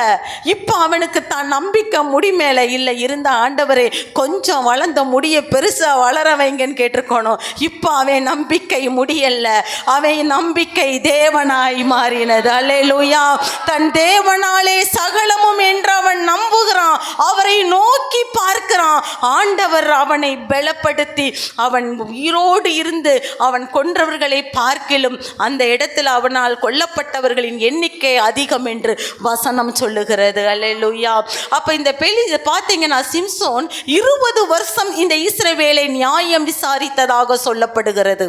இப்போ அவனுக்கு தான் நம்பிக்கை முடி மேலே இல்லை. இருந்த ஆண்டவரே கொஞ்சம் வளர்ந்த முடியை பெருசாக வளர வைங்கன்னு கேட்டிருக்கணும். இப்போ அவன் நம்பிக்கை முடியல்ல, அவன் நம்பிக்கை தேவனாய் மாறினது. அல்லேலூயா. தன் தேவனாலே சகலமும் என்று அவன் நம்புகிறான், அவரை நோக்கி பார்க்கிறான். ஆண்டவர் அவனை பலப்படுத்தி அவன் உயிரோடு இருந்து அவன் கொன்றவர்களை பார்க்கிலும் அந்த இடத்தில் அவனால் கொல்லப்பட்டவர்களின் எண்ணிக்கை அதிகம் என்று வசனம் சொல்லுகிறது. அல்லேலூயா. அப்போ இந்த பார்த்தீங்கன்னா சிம்சோன் 20 வருஷம் இந்த இஸ்ரவேலை நியாயம் விசாரித்ததாக சொல்லப்படுகிறது.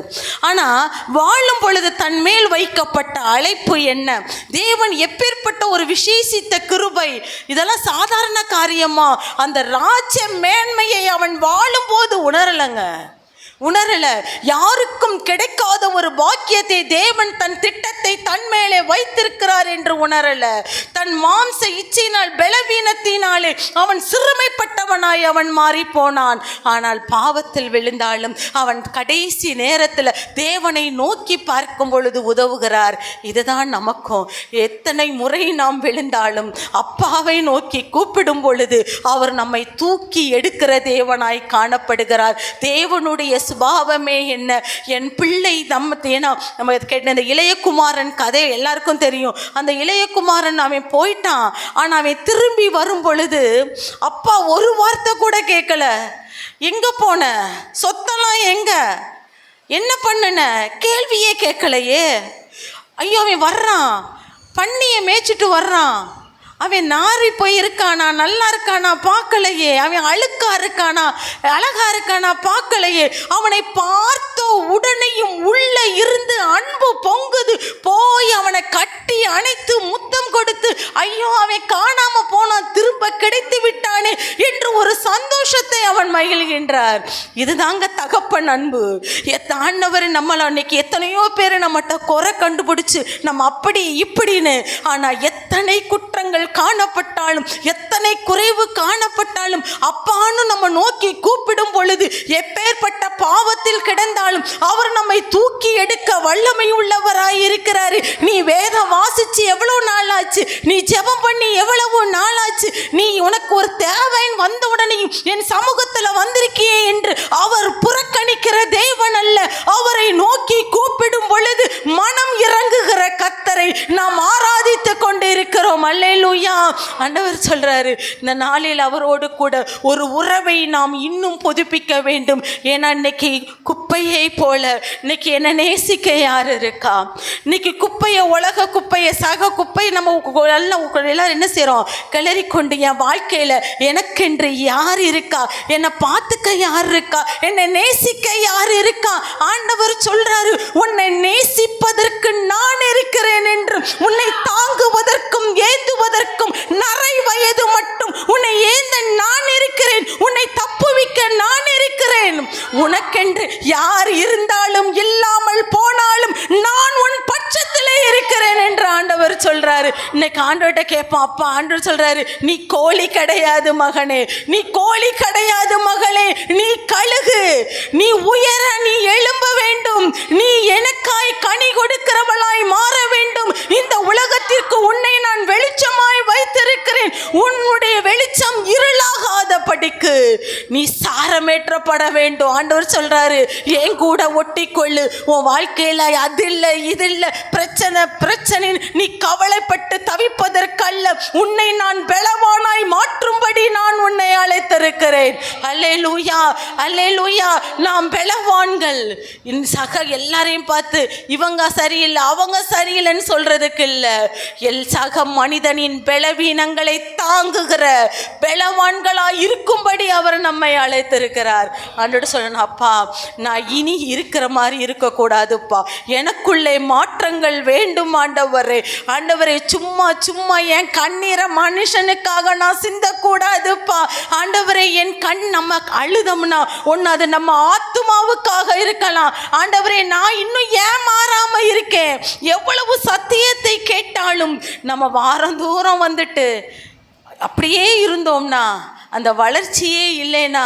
ஆனால் வாழும் பொழுது தன் மேல் வைக்கப்பட்ட அழைப்பு என்ன, தேவன் எப்பேற்பட்ட ஒரு விசேஷித்த கிருபை, இதெல்லாம் சாதாரண காரியமா? அந்த ராஜ மேன்மையை அவன் வாழும்போது உணரல. யாருக்கும் கிடைக்காத ஒரு பாக்கியத்தை தேவன் தன் திட்டத்தை தன் மேலே வைத்திருக்கிறார் என்று உணரல. தன் மாம்ச இச்சையினால் பலவீனத்தினாலே அவன் சிறுமைப்பட்டவனாய் அவன் மாறி போனான். ஆனால் பாவத்தில் விழுந்தாலும் அவன் கடைசி நேரத்தில் தேவனை நோக்கி பார்க்கும் பொழுது உதவுகிறார். இதுதான் நமக்கும். எத்தனை முறை நாம் விழுந்தாலும் அப்பாவை நோக்கி கூப்பிடும் பொழுது அவர் நம்மை தூக்கி எடுக்கிற தேவனாய் காணப்படுகிறார். தேவனுடைய சுபாவமே என்ன, என் பிள்ளை நம்ம கேட்ட இந்த இளையகுமாரன் கதை எல்லாருக்கும் தெரியும். அந்த இளையகுமாரன் அவன் போயிட்டான். ஆனால் அவன் திரும்பி வரும் பொழுது அப்பா ஒரு வார்த்தை கூட கேட்கல. எங்க போன, சொத்தெல்லாம் எங்க, என்ன பண்ணுன, கேள்வியே கேட்கலையே. ஐயோ அவன் வர்றான், பண்ணியை மேய்ச்சிட்டு வர்றான். அவன் நாரி போய் இருக்கானா, நல்லா இருக்கானா பார்க்கலையே. அவன் அழுக்கா இருக்கானா, அழகா இருக்கானா பார்க்கலையே. அவனை பார்த்த உடனேயும் உள்ள இருந்து அன்பு பொங்குது. போய் அவனை கட்டி அணைத்து முத்தம் கொடுத்து, ஐயோ அவன் காணாம போனான், திரும்ப கிடைத்து விட்டானே என்று ஒரு சந்தோஷத்தை அவன் மகிழ்கின்றார். இதுதாங்க தகப்பன் அன்பு. ஆண்டவர் நம்மள அன்னைக்கு எத்தனையோ பேர் நம்மகிட்ட குறை கண்டுபிடிச்சு நம்ம அப்படி இப்படின்னு, ஆனால் எத்தனை குற்றங்கள் காணப்பட்டாலும் எத்தனை குறைவு காணப்பட்டாலும் அப்பான்னு நம்ம நோக்கி கூப்பிடும் பொழுது எப்பேற்பட்ட பாவத்தில் கிடந்தாலும் அவர் நம்மை தூக்கி எடுக்க வல்லமை உள்ளவராய் இருக்கிறாரு. நீ வேதம் வாசிச்சு எவ்வளவு நாள் ஆச்சு, நீ ஜெபம் பண்ணி எவ்வளவு நாள் ஆச்சு, நீ உனக்கு ஒரு தேவைன்னு வந்த உடனே என் சமூகத்தில் வந்திருக்கியே என்று அவர் புறக்கணிக்கிற தேவன் அல்ல. அவரை நோக்கி கூப்பிடும் பொழுது மனம் இறங்குகிற கர்த்தரை நாம் ஆராதித்து கொண்டு இருக்கிறோம். அல்லேலூயா. ஆண்டவர் சொல்றாரு, இந்த நாளில் அவரோடு கூட ஒரு உறவை நாம் இன்னும் புதுப்பிக்க வேண்டும். ஏன்னா இன்னைக்கு குப்பையை போல இன்னைக்கு என்ன நேசிக்க யார் இருக்கா? இன்னைக்கு குப்பையை, உலக குப்பையை, சக குப்பை நம்ம எல்லாரும் என்ன செய்றோம், கிளறி கொண்டு என் வாழ்க்கையில எனக்கென்று யார் இருக்கா, என்னை பார்த்துக்க யார் இருக்கா, என்னை நேசிக்க யார் இருக்கா? ஆண்டவர் சொல்றாரு, உன்னை நேசிப்பதற்கு நான் இருக்கிறேன் என்றும், உன்னை தாங்குவதற்கும் ஏந்துவதற்கும் நரை வயது மட்டும் உன்னை ஏந்த நான் இருக்கிறேன், உன்னை தப்புவிக்க நான் இருக்கிறேன். உனக்கென்று யார் இருந்தாலும் இல்லாமல் போனாலும் நான் உன் பட்சத்திலே இருக்கிறேன் என்று ஆண்டவர் சொல்றாரு. இன்னைக்கு ஆண்டவர்கிட்ட கேட்போம். அப்பா ஆண்டவர் சொல்றாரு, நீ கோழி கிடையாது மகனே, நீ கோழி கிடையாது மகளே, நீ கழுகு, நீ உயர, நீ எழும்ப வேண்டும், நீ எனக்காய் கனி கொடுக்கிறவளாய் மாற வேண்டும். இந்த உலகத்திற்கு உன்னை நான் வெளிச்சமாய் வைத்திருக்கிறேன். வைப்பேன், உன்னுடைய வெளிச்சம் இருளாகாத படிக்கு நீ சாரமேற்றப்பட வேண்டும். ஆண்டவர் சொல்றாரு, என் கூட ஒட்டிக்கொள்ளு. உன் வாழ்க்கையில அது இல்லை இது இல்லை, பிரச்சனை நீ கவலைப்பட்டு தவிப்பதற்கல்ல, உன்னை நான் பலவானாய் மாற்றும்படி நான் உன்னை அழைத்திருக்கிறேன். அல்லேலூயா, அல்லேலூயா. நாம் பலவான்கள். சக எல்லாரையும் பார்த்து இவங்க சரியில்லை அவங்க சரியில்லைன்னு சொல்றதுக்கு இல்லை, சக மனிதனின் பலவீனங்களை தாங்குகிற பலவான்களாய் இருக்கும்படி அவர் நம்மை அழைத்திருக்கிறார். ஆண்டவர் சொல்லணும், அப்பா நான் இனி இருக்கிற மாதிரி இருக்கக்கூடாதுப்பா, எனக்குள்ளே மாற்றங்கள் வேண்டும் ஆண்டவரே. ஆண்டவரே, சும்மா சும்மா என் கண்ணீரை மனுஷனுக்காக நான் சிந்தக்கூடாதுப்பா. ஆண்டவரே, என் கண் நம்ம அழுதம்னா ஒன்று அது நம்ம ஆத்துமாவுக்காக இருக்கலாம். ஆண்டவரே, நான் இன்னும் ஏன் மாறாம இருக்கேன்? எவ்வளவு சத்தியத்தை கேட்டாலும் நம்ம வாரந்தோறும் வந்துட்டு அப்படியே இருந்தோம்னா, அந்த வளர்ச்சியே இல்லைன்னா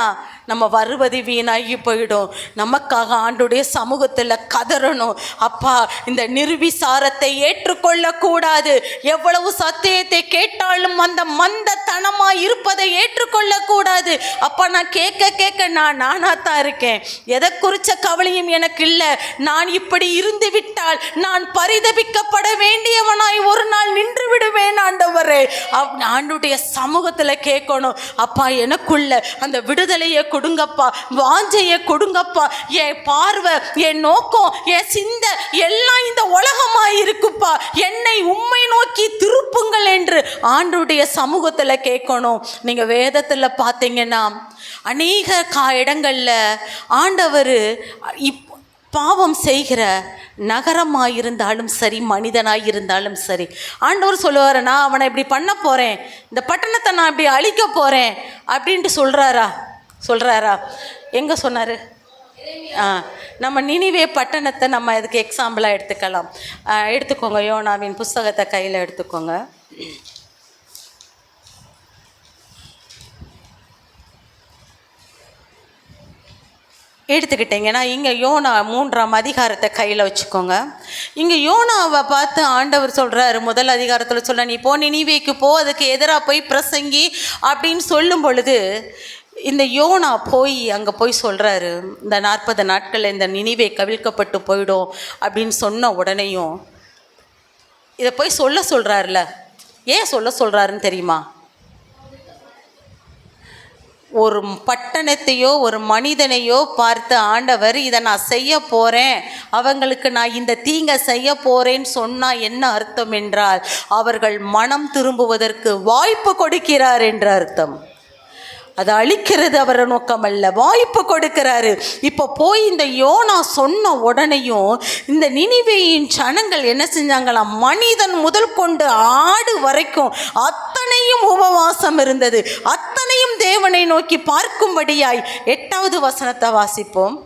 நம்ம வருவது வீணாகி போயிடும். நமக்காக ஆண்டுடைய சமூகத்தில் கதறணும், அப்பா இந்த நிர்விசாரத்தை ஏற்றுக்கொள்ளக்கூடாது. எவ்வளவு சத்தியத்தை கேட்டாலும் அந்த மந்தத்தனமாக இருப்பதை ஏற்றுக்கொள்ளக்கூடாது. அப்பா நான் கேட்க நான் நானாத்தான் இருக்கேன், எதை குறித்த கவலையும் எனக்கு இல்லை. நான் இப்படி இருந்து விட்டால் நான் பரிதபிக்கப்பட வேண்டியவனாய் ஒரு நாள் நின்று விடுவேன் ஆண்டவரே. ஆண்டுடைய சமூகத்தில் கேட்கணும், அப்பா எனக்குள்ள அந்த விடுதலையை கொடுங்கப்பா, வாஞ்சையை கொடுங்கப்பா. என் பார்வை, என் நோக்கம், என் சிந்தை எல்லாம் இந்த உலகமாய் இருக்குப்பா, என்னை உம்மை நோக்கி திருப்புங்கள் என்று ஆண்டவருடைய சமூகத்தில் கேட்கணும். நீங்கள் வேதத்தில் பார்த்தீங்கன்னா அநேக இடங்களில் ஆண்டவர் பாவம் செய்கிற நகரமாயிருந்தாலும் சரி, மனிதனாயிருந்தாலும் சரி, ஆண்டவர் சொல்லுவார், நான் அவனை இப்படி பண்ண போகிறேன், இந்த பட்டணத்தை நான் இப்படி அழிக்க போகிறேன் அப்படின்ட்டு சொல்கிறாரா? எங்கே சொன்னார்? நம்ம நினிவே பட்டணத்தை நம்ம இதுக்கு எக்ஸாம்பிளாக எடுத்துக்கலாம். எடுத்துக்கோங்க, யோனாவின் புஸ்தகத்தை கையில் எடுத்துக்கோங்க. எடுத்துக்கிட்டிங்கன்னா இங்கே யோனா 3ஆம் அதிகாரத்தை கையில் வச்சுக்கோங்க. இங்கே யோனாவை பார்த்து ஆண்டவர் சொல்கிறாரு, முதல் அதிகாரத்தில் சொல்ல, நீ போ நினிவேக்கு போ, அதுக்கு எதிராக போய் பிரசங்கி அப்படின்னு சொல்லும் பொழுது, இந்த யோனா போய் அங்கே போய் சொல்கிறாரு, இந்த 40 நாட்களில் இந்த நினிவே கவிழ்க்கப்பட்டு போயிடும் அப்படின்னு சொன்ன உடனேயும் இதை போய் சொல்கிறாருல. ஏன் சொல்கிறாருன்னு தெரியுமா? ஒரு பட்டணத்தையோ ஒரு மனிதனையோ பார்த்து ஆண்டவர் இதை நான் செய்ய போகிறேன், அவங்களுக்கு நான் இந்த தீங்கை செய்ய போகிறேன்னு சொன்னால் என்ன அர்த்தம் என்றால், அவர்கள் மனம் திரும்புவதற்கு வாய்ப்பு கொடுக்கிறார் என்ற அர்த்தம். அதை அழிக்கிறது அவர் நோக்கம் அல்ல, வாய்ப்பு கொடுக்கிறாரு. இப்போ போய் இந்த யோனா சொன்ன உடனேயும் இந்த நினிவேயின் ஜனங்கள் என்ன செஞ்சாங்களாம்? மனிதன் முதல் கொண்டு ஆடு வரைக்கும் அத்தனையும் உபவாசம் இருந்தது, அத்தனையும் தேவனை நோக்கி பார்க்கும்படியாய். 8வது வசனத்தை வாசிப்போம்.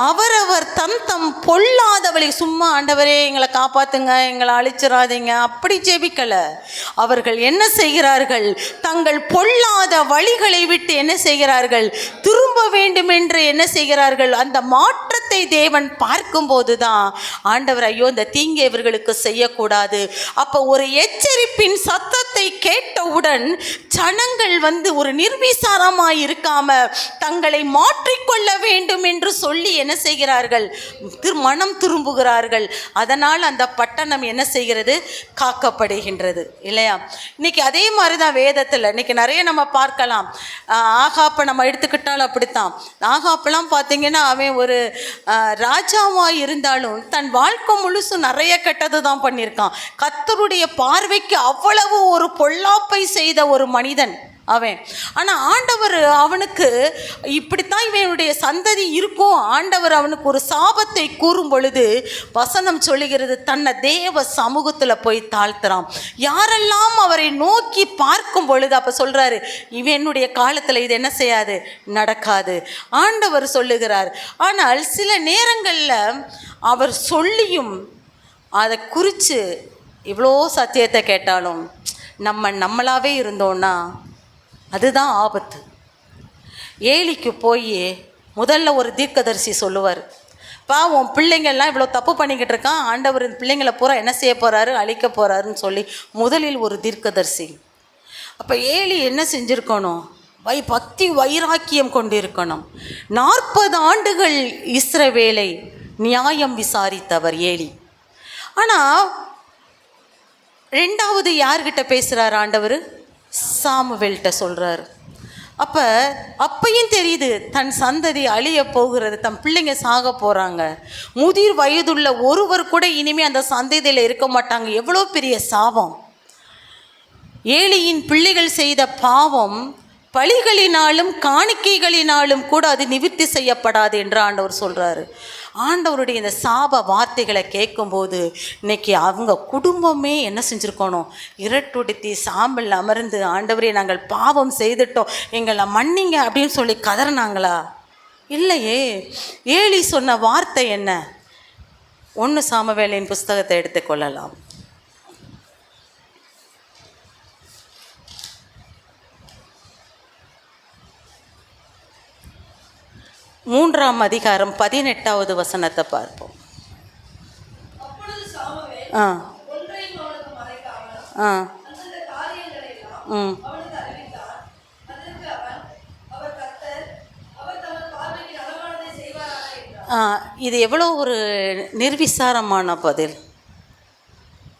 அவரவர் தம் பொல்லாத வழி, சும்மா ஆண்டவரே எங்களை காப்பாற்றுங்க, எங்களை அழிச்சிடாதீங்க அப்படி ஜெபிக்கலை. அவர்கள் என்ன செய்கிறார்கள்? தங்கள் பொல்லாத வழிகளை விட்டு என்ன செய்கிறார்கள்? திரும்ப வேண்டும் என்று என்ன செய்கிறார்கள்? அந்த மாற்றத்தை தேவன் பார்க்கும்போது தான் ஆண்டவர், ஐயோ இந்த தீங்கை இவர்களுக்கு செய்யக்கூடாது. அப்போ ஒரு எச்சரிப்பின் சத்தத்தை கேட்டவுடன் ஜனங்கள் ஒரு நிர்விசாரமாக இருக்காம தங்களை மாற்றிக்கொள்ள வேண்டும் என்று சொல்லி என்ன செய்கிறார்கள்? மனம் திரும்புகிறார்கள். அதனால் அந்த பட்டணம் என்ன செய்கிறது? காக்கப்படுகின்றது இல்லையா? இன்னைக்கு அதே மாதிரி தான் வேதத்தில் இன்னைக்கு நிறைய நம்ம பார்க்கலாம். ஆகாப்பை நம்ம எடுத்துக்கிட்டாலும் அப்படித்தான். ஆகாப்பெல்லாம் பார்த்தீங்கன்னா அவன் ஒரு ராஜாவாக இருந்தாலும் தன் வாழ்க்கை முழுசும் நிறைய கெட்டது தான் பண்ணியிருக்கான். கர்த்தருடைய பார்வைக்கு அவ்வளவு ஒரு பொல்லாப்பை செய்த ஒரு மனிதன் அவன். ஆனால் ஆண்டவர் அவனுக்கு இப்படித்தான் இவனுடைய சந்ததி இருக்கும், ஆண்டவர் அவனுக்கு ஒரு சாபத்தை கூறும் பொழுது வசனம் சொல்லுகிறது, தன்னை தேவ சமூகத்தில் போய் தாழ்த்துறான். யாரெல்லாம் அவரை நோக்கி பார்க்கும் பொழுது அப்போ சொல்கிறாரு, இவனுடைய காலத்தில் இது என்ன செய்யாது, நடக்காது ஆண்டவர் சொல்லுகிறார். ஆனால் சில நேரங்களில் அவர் சொல்லியும் அதை குறித்து இவ்வளோ சத்தியத்தை கேட்டாலும் நம்மளாவே இருந்தோன்னா அதுதான் ஆபத்து. ஏலிக்கு போய் முதல்ல ஒரு தீர்க்கதரிசி சொல்லுவார், உன் பிள்ளைங்கள்லாம் இவ்வளோ தப்பு பண்ணிக்கிட்டு இருக்கான், ஆண்டவர் இந்த பிள்ளைங்களை பூரா என்ன செய்ய போகிறாரு, அழிக்க போகிறாருன்னு சொல்லி முதலில் ஒரு தீர்க்கதரிசி. அப்போ ஏலி என்ன செஞ்சுருக்கணும், பக்தி வைராக்கியம் கொண்டிருக்கணும். 40 ஆண்டுகள் இஸ்ரவேலை நியாயம் விசாரித்தவர் ஏலி. ஆனால் ரெண்டாவது யார்கிட்ட பேசுகிறார் ஆண்டவர், சாமுவேல்கிட்ட சொல்கிறார். அப்பையும் தெரியுது தன் சந்ததி அழிய போகிறது, தன் பிள்ளைங்க சாக போகிறாங்க. முதிர் வயதுள்ள ஒருவர் கூட இனிமேல் அந்த சந்ததியில் இருக்க மாட்டாங்க. எவ்வளோ பெரிய சாபம்! ஏலியின் பிள்ளைகள் செய்த பாவம் பலிகளினாலும் காணிக்கைகளினாலும் கூட அது நிவர்த்தி செய்யப்படாது என்று ஆண்டவர் சொல்கிறாரு. ஆண்டவருடைய இந்த சாப வார்த்தைகளை கேட்கும்போது இன்னைக்கு அவங்க குடும்பமே என்ன செஞ்சுருக்கணும், இரட்டுடுத்தி சாம்பல் அமர்ந்து, ஆண்டவரே நாங்கள் பாவம் செய்துட்டோம், எங்களை மன்னிங்க அப்படின்னு சொல்லி கதறினாங்களா? இல்லையே. ஏலி சொன்ன வார்த்தை என்ன? 1 சாமுவேலின் புஸ்தகத்தை எடுத்துக்கொள்ளலாம். 3ஆம் அதிகாரம் 18வது வசனத்தை பார்ப்போம். இது எவ்வளோ ஒரு நிர்விசாரமான பதில்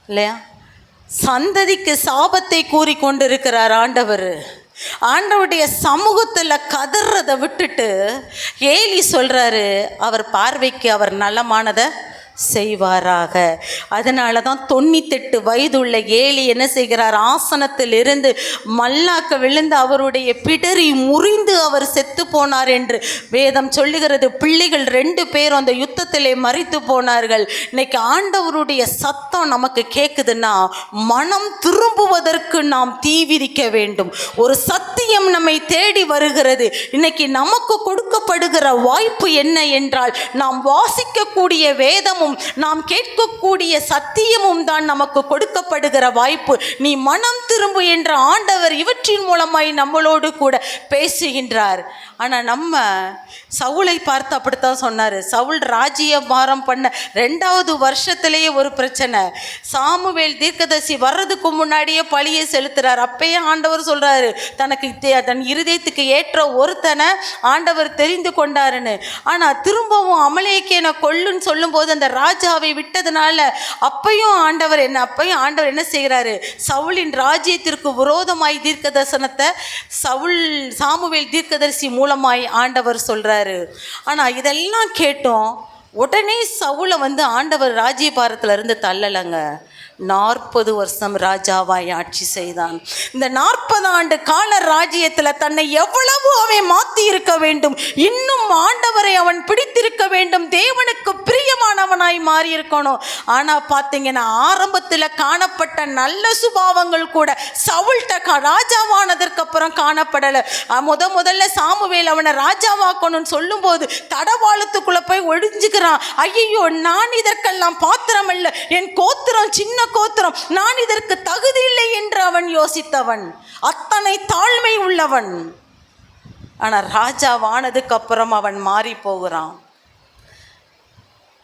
இல்லையா? சந்ததிக்கு சாபத்தை கூறிக்கொண்டிருக்கிறார் ஆண்டவர். ஆண்டவருடைய சமூகத்தில் கதறதை விட்டுட்டு ஏலி சொல்கிறாரு, அவர் பார்வைக்கு அவர் நலமானதை செய்வாராக. அதனால தான் 98 வயதுள்ள ஏலி என்ன செய்கிறார், ஆசனத்தில் இருந்து மல்லாக்க விழுந்து அவருடைய பிடரி முறிந்து அவர் செத்து போனார் என்று வேதம் சொல்லுகிறது. பிள்ளைகள் 2 பேர் அந்த யுத்தத்திலே மரித்து போனார்கள். இன்னைக்கு ஆண்டவருடைய சத்தம் நமக்கு கேட்குதுன்னா மனம் திரும்புவதற்கு நாம் தீவிரிக்க வேண்டும். ஒரு சத்தியம் நம்மை தேடி வருகிறது. இன்னைக்கு நமக்கு கொடுக்கப்படுகிற வாய்ப்பு என்ன என்றால், நாம் வாசிக்கக்கூடிய வேதமும் நாம் கேட்கக்கூடிய சத்தியமும் தான் நமக்கு கொடுக்கப்படுகிற வாய்ப்பு. நீ மனம் திரும்பு என்ற ஆண்டவர் இவற்றின் மூலமாய் நம்மளோடு கூட பேசுகின்றார். ஆனால் நம்ம சவுலை பார்த்து அப்படித்தான் சொன்னார். சவுல் ராஜ்யபாரம் பண்ண 2வது வருஷத்திலேயே ஒரு பிரச்சனை. சாமுவேல் தீர்க்கதரிசி வர்றதுக்கு முன்னாடியே பழியை செலுத்துறார். அப்பயே ஆண்டவர் சொல்கிறாரு, தனக்கு தன் இருதயத்துக்கு ஏற்ற ஒருத்தனை ஆண்டவர் தெரிந்து கொண்டாருன்னு. ஆனால் திரும்பவும் அமலேக்கேனை கொல்லுன்னு சொல்லும்போது அந்த ராஜாவை விட்டதுனால அப்பையும் ஆண்டவர் என்ன செய்கிறாரு, சவுலின் ராஜ்யத்திற்கு விரோதமாய் தீர்க்க தரிசனத்தை சாமுவேல் தீர்க்கதரிசி மூலமாய் ஆண்டவர் சொல்கிறாரு. ஆனால் இதெல்லாம் கேட்டோம் உடனே சவுலை ஆண்டவர் ராஜ்யபாரத்தில் இருந்து தள்ளலைங்க. 40 வருஷம் ராஜாவாய் ஆட்சி செய்தான். இந்த 40 ஆண்டு கால ராஜ்யத்தில் தன்னை எவ்வளவு அவன் மாற்றி இருக்க வேண்டும், இன்னும் ஆண்டவரை அவன் பிடித்திருக்க வேண்டும், தேவனுக்கு பிரியமானவனாய் மாறி இருக்கணும். ஆனால் பார்த்தீங்கன்னா ஆரம்பத்தில் காணப்பட்ட நல்ல சுபாவங்கள் கூட சவுல்கிட்ட ராஜாவானதற்கு அப்புறம் காணப்படலை. முதல்ல சாமுவேல் அவனை ராஜாவாக்கணும்னு சொல்லும்போது தடவாளத்துக்குள்ளே போய் ஒழிஞ்சுக்கிறான். ஐயோ, நான் இதற்கெல்லாம் பாத்திரம் அல்ல, என் கோத்திரம் சின்ன கோத்திரம், நான் இதற்கு தகுதி இல்லை என்று அவன் யோசித்தவன், அத்தனை தாழ்மை உள்ளவன். ஆனால் ராஜாவானதுக்கு அப்புறம் அவன் மாறி போகிறான்.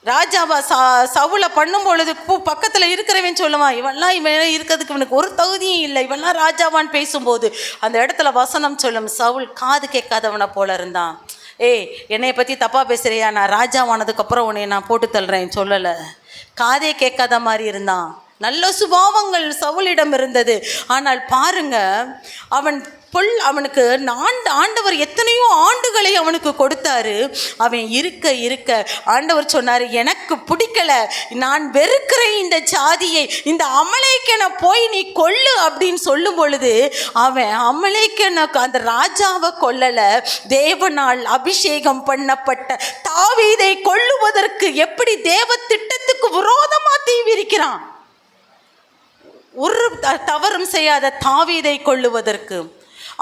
ராஜாவா சவுலை பண்ணும் பொழுது பக்கத்தில் இருக்கிறவன் சொல்லுவான், இவன் இருக்கிறதுக்கு இவனுக்கு ஒரு தகுதியும் இல்லை, இவெல்லாம் ராஜாவான்னு பேசும்போது அந்த இடத்துல வசனம் சொல்லும், சவுல் காது கேட்காதவனை போல இருந்தான். என்னை பற்றி தப்பாக பேசுகிறியா, நான் ராஜாவானதுக்கப்புறம் உன்னை நான் போட்டு தள்ளுறேன் சொல்லலை. காதே கேட்காத மாதிரி இருந்தான். நல்ல சுபாவங்கள் சவுலிடம் இருந்தது. ஆனால் பாருங்க, அவனுக்கு ஆண்டவர் எத்தனையோ ஆண்டுகளை அவனுக்கு கொடுத்தாரு. அவன் இருக்க இருக்க ஆண்டவர் சொன்னார், எனக்கு பிடிக்கல, நான் வெறுக்கிறேன் இந்த ஜாதியை, இந்த அமலேக்கனை போய் நீ கொல்லு அப்படின்னு சொல்லும் பொழுது அவன் அமலேக்கனுக்கு அந்த ராஜாவை கொல்லலை, தேவனால் அபிஷேகம் பண்ணப்பட்ட தாவீதை கொல்லுவதற்கு எப்படி தேவ திட்டத்துக்கு விரோதமா தீவிரிக்கிறான். ஒரு தவறும் செய்யாத தாவீதை கொல்லுவதற்கு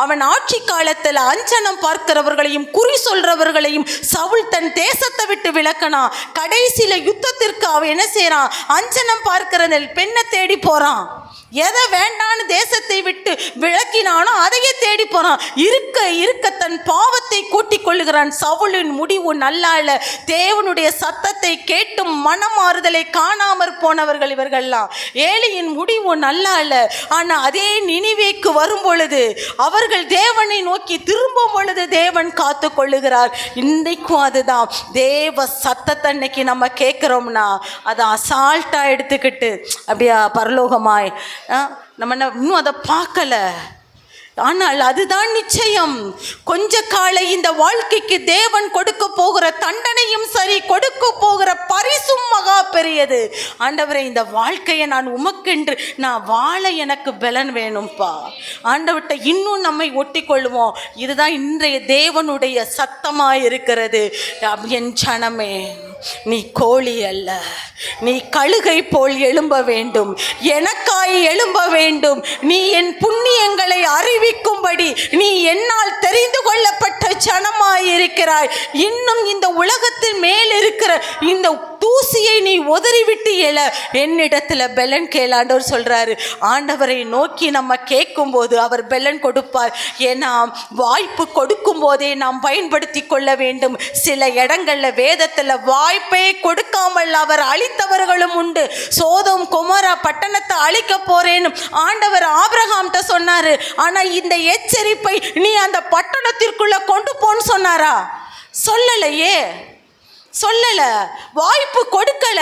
அவன் ஆட்சி காலத்தில் அஞ்சனம் பார்க்கிறவர்களையும் குறி சொல்றவர்களையும் சவுல் தன் தேசத்தை விட்டு விலக்கணும். கடைசியில யுத்தத்திற்கு அவன் என்ன செய்யறான், அஞ்சனம் பார்க்கிற பெண்ணை தேடி போறான். எதை வேண்டான்னு தேசத்தை விட்டு விளக்கினானோ அதையே தேடி போறான். இருக்க இருக்க தன் பாவத்தை கூட்டிக் கொள்ளுகிறான். சவுலின் முடிவு நல்லா இல்ல. தேவனுடைய சத்தத்தை கேட்டும் மனமாறுதலை காணாமற் போனவர்கள் இவர்கள்லாம். ஏலியின் முடிவு நல்லா இல்ல. ஆனா அதே நினிவேக்கு வரும் பொழுது, அவர்கள் தேவனை நோக்கி திரும்பும் பொழுது தேவன் காத்து கொள்ளுகிறார். இன்னைக்கும் அதுதான். தேவ சத்தத்தை இன்னைக்கு நம்ம கேட்கிறோம்னா அதை அசால்ட்டா எடுத்துக்கிட்டு அப்படியா பரலோகமாய் நம்ம இன்னும் அதை பார்க்கல. ஆனால் அதுதான் நிச்சயம். கொஞ்ச கால இந்த வாழ்க்கைக்கு தேவன் கொடுக்க போகிற தண்டனையும் சரி, கொடுக்க போகிற பரிசும் மகா பெரியது. ஆண்டவரே, இந்த வாழ்க்கையை நான் உமக்கென்று நான் வாழ எனக்கு பலன் வேணும்ப்பா. ஆண்டவர்கிட்ட இன்னும் நம்மை ஒட்டி கொள்வோம். இதுதான் இன்றைய தேவனுடைய சத்தமாக இருக்கிறது. என் சனமே, நீ கோழி அல்ல, நீ கழுகை போல் எழும்ப வேண்டும், எனக்காய் எழும்ப வேண்டும். நீ என் புண்ணியங்களை அறிவிக்கும்படி நீ என்னால் தெரிந்து கொள்ளப்பட்ட ஜனமாயிருக்கிறாய். இன்னும் இந்த உலகத்தின் மேல் இருக்கிற இந்த தூசியை நீ உதறிவிட்டு எழ என்னிடத்துல பெலன் கேளாண்டவர் சொல்றாரு. ஆண்டவரை நோக்கி நம்ம கேட்கும் போது அவர் பெலன் கொடுப்பார். ஏன்னா வாய்ப்பு கொடுக்கும் போதே நாம் பயன்படுத்தி கொள்ள வேண்டும். சில இடங்கள்ல வேதத்துல வாய்ப்பை கொடுக்காமல் அவர் அழித்தவர்களும் உண்டு. சோதோம் கொமோரா பட்டணத்தை அழிக்க போறேன்னு ஆண்டவர் ஆபிரகாம்கிட்ட சொன்னாரு. ஆனா இந்த எச்சரிப்பை நீ அந்த பட்டணத்திற்குள்ள கொண்டு போன்னு சொன்னாரா? சொல்லலையே, சொல்லல. வாய்ப்பு கொடுக்கல.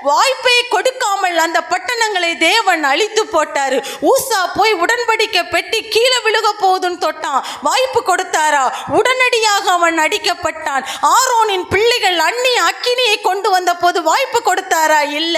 வாய்ப்பை கொடுக்காமல் அந்த பட்டணங்களை தேவன் அழித்து போட்டாரு. ஊசா போய் உடன்படிக்கை பெட்டி கீழே விழுக போகுதுன்னு தொட்டான். வாய்ப்பு கொடுத்தாரா? உடனடியாக அவன் அடிக்கப்பட்டான். ஆரோனின் பிள்ளைகள் அக்கினியை கொண்டு வந்த போது வாய்ப்பு கொடுத்தாரா? இல்ல.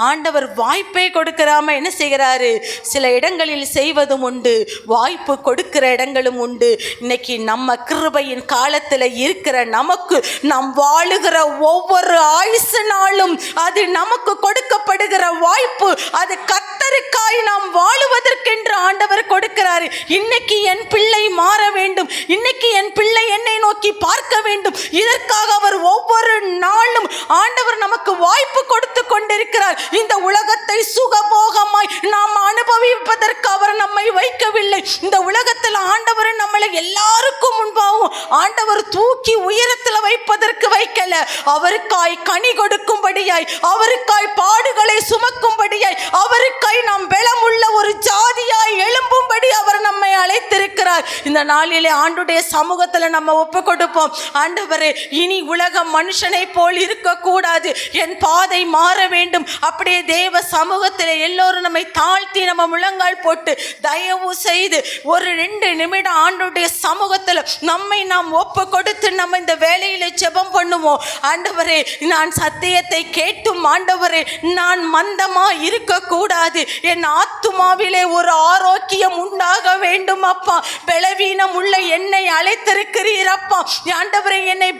ஆண்டவர் வாய்ப்பை கொடுக்கிறாம என்ன செய்கிறாரு? சில இடங்களில் செய்வதும் உண்டு, வாய்ப்பு கொடுக்கிற இடங்களும் உண்டு. இன்னைக்கு நம்ம கிருபையின் காலத்துல இருக்கிற நமக்கு நாம் வாழுகிற ஒவ்வொரு ஆயுசு நாளும் அது நமக்கு கொடுக்கப்படுகிற வாய்ப்பு. அது கர்த்தருக்காய் நாம் வாழுவதற்கென்று ஆண்டவர் கொடுக்கிறார். இன்னைக்கு என் பிள்ளை மாற வேண்டும், இன்னைக்கு என் பிள்ளை என்னை நோக்கி பார்க்க வேண்டும். இதற்காக அவர் ஒவ்வொரு நாளும் ஆண்டவர் நமக்கு வாய்ப்பு கொடுத்து கொண்டிருக்கிறார். இந்த உலகத்தை சுகபோகமாய் நாம் அனுபவிப்பதற்கு அவர் நம்மை வைக்கவில்லை. இந்த உலகத்தில் ஆண்டவர் நம்மளை எல்லாருக்கும் முன்பாகவும் ஆண்டவர் தூக்கி உயரத்தில் வைப்பதற்கு வைக்கல. அவருக்காய் கனி கொடுக்கும்படியாய், அவருக்காய் பாடுகளை சுமக்கும்படியாய், அவருக்காய் நாம் பலமுள்ள ஒரு ஜாதியாய் எழும்பும்படி அவர் நம்மை அழைத்திருக்கிறார். இந்த நாளிலே ஆண்டுடைய சமூகத்தில் நம்ம ஒப்பு கொடுப்போம். ஆண்டவரே, இனி உலக மனுஷனை போல் இருக்கக்கூடாது, என் பாதை மாற வேண்டும். அப்படியே தேவ சமூகத்தில் எல்லோரும் நம்மை தாழ்த்தி நம்ம முழங்கால் போட்டு தயவு செய்து ஒரு 2 நிமிடம் ஆண்டுடைய சமூகத்தில் நம்மை நாம் ஒப்பு கொடுத்து நம்ம இந்த வேலையில ஜெபம் பண்ணுவோம். ஆண்டவரே, நான் சத்தியத்தை கேட்டும் ஆண்டவரே நான் மந்தமா இருக்கக்கூடாது. என் ஆத்துமாவிலே ஒரு ஆரோக்கியம் உண்டாக வேண்டும் அப்பா. பலவீனம் உள்ள என்னை அழைத்திருக்கிறீர் அப்பா. ஆண்டவரே, என்னை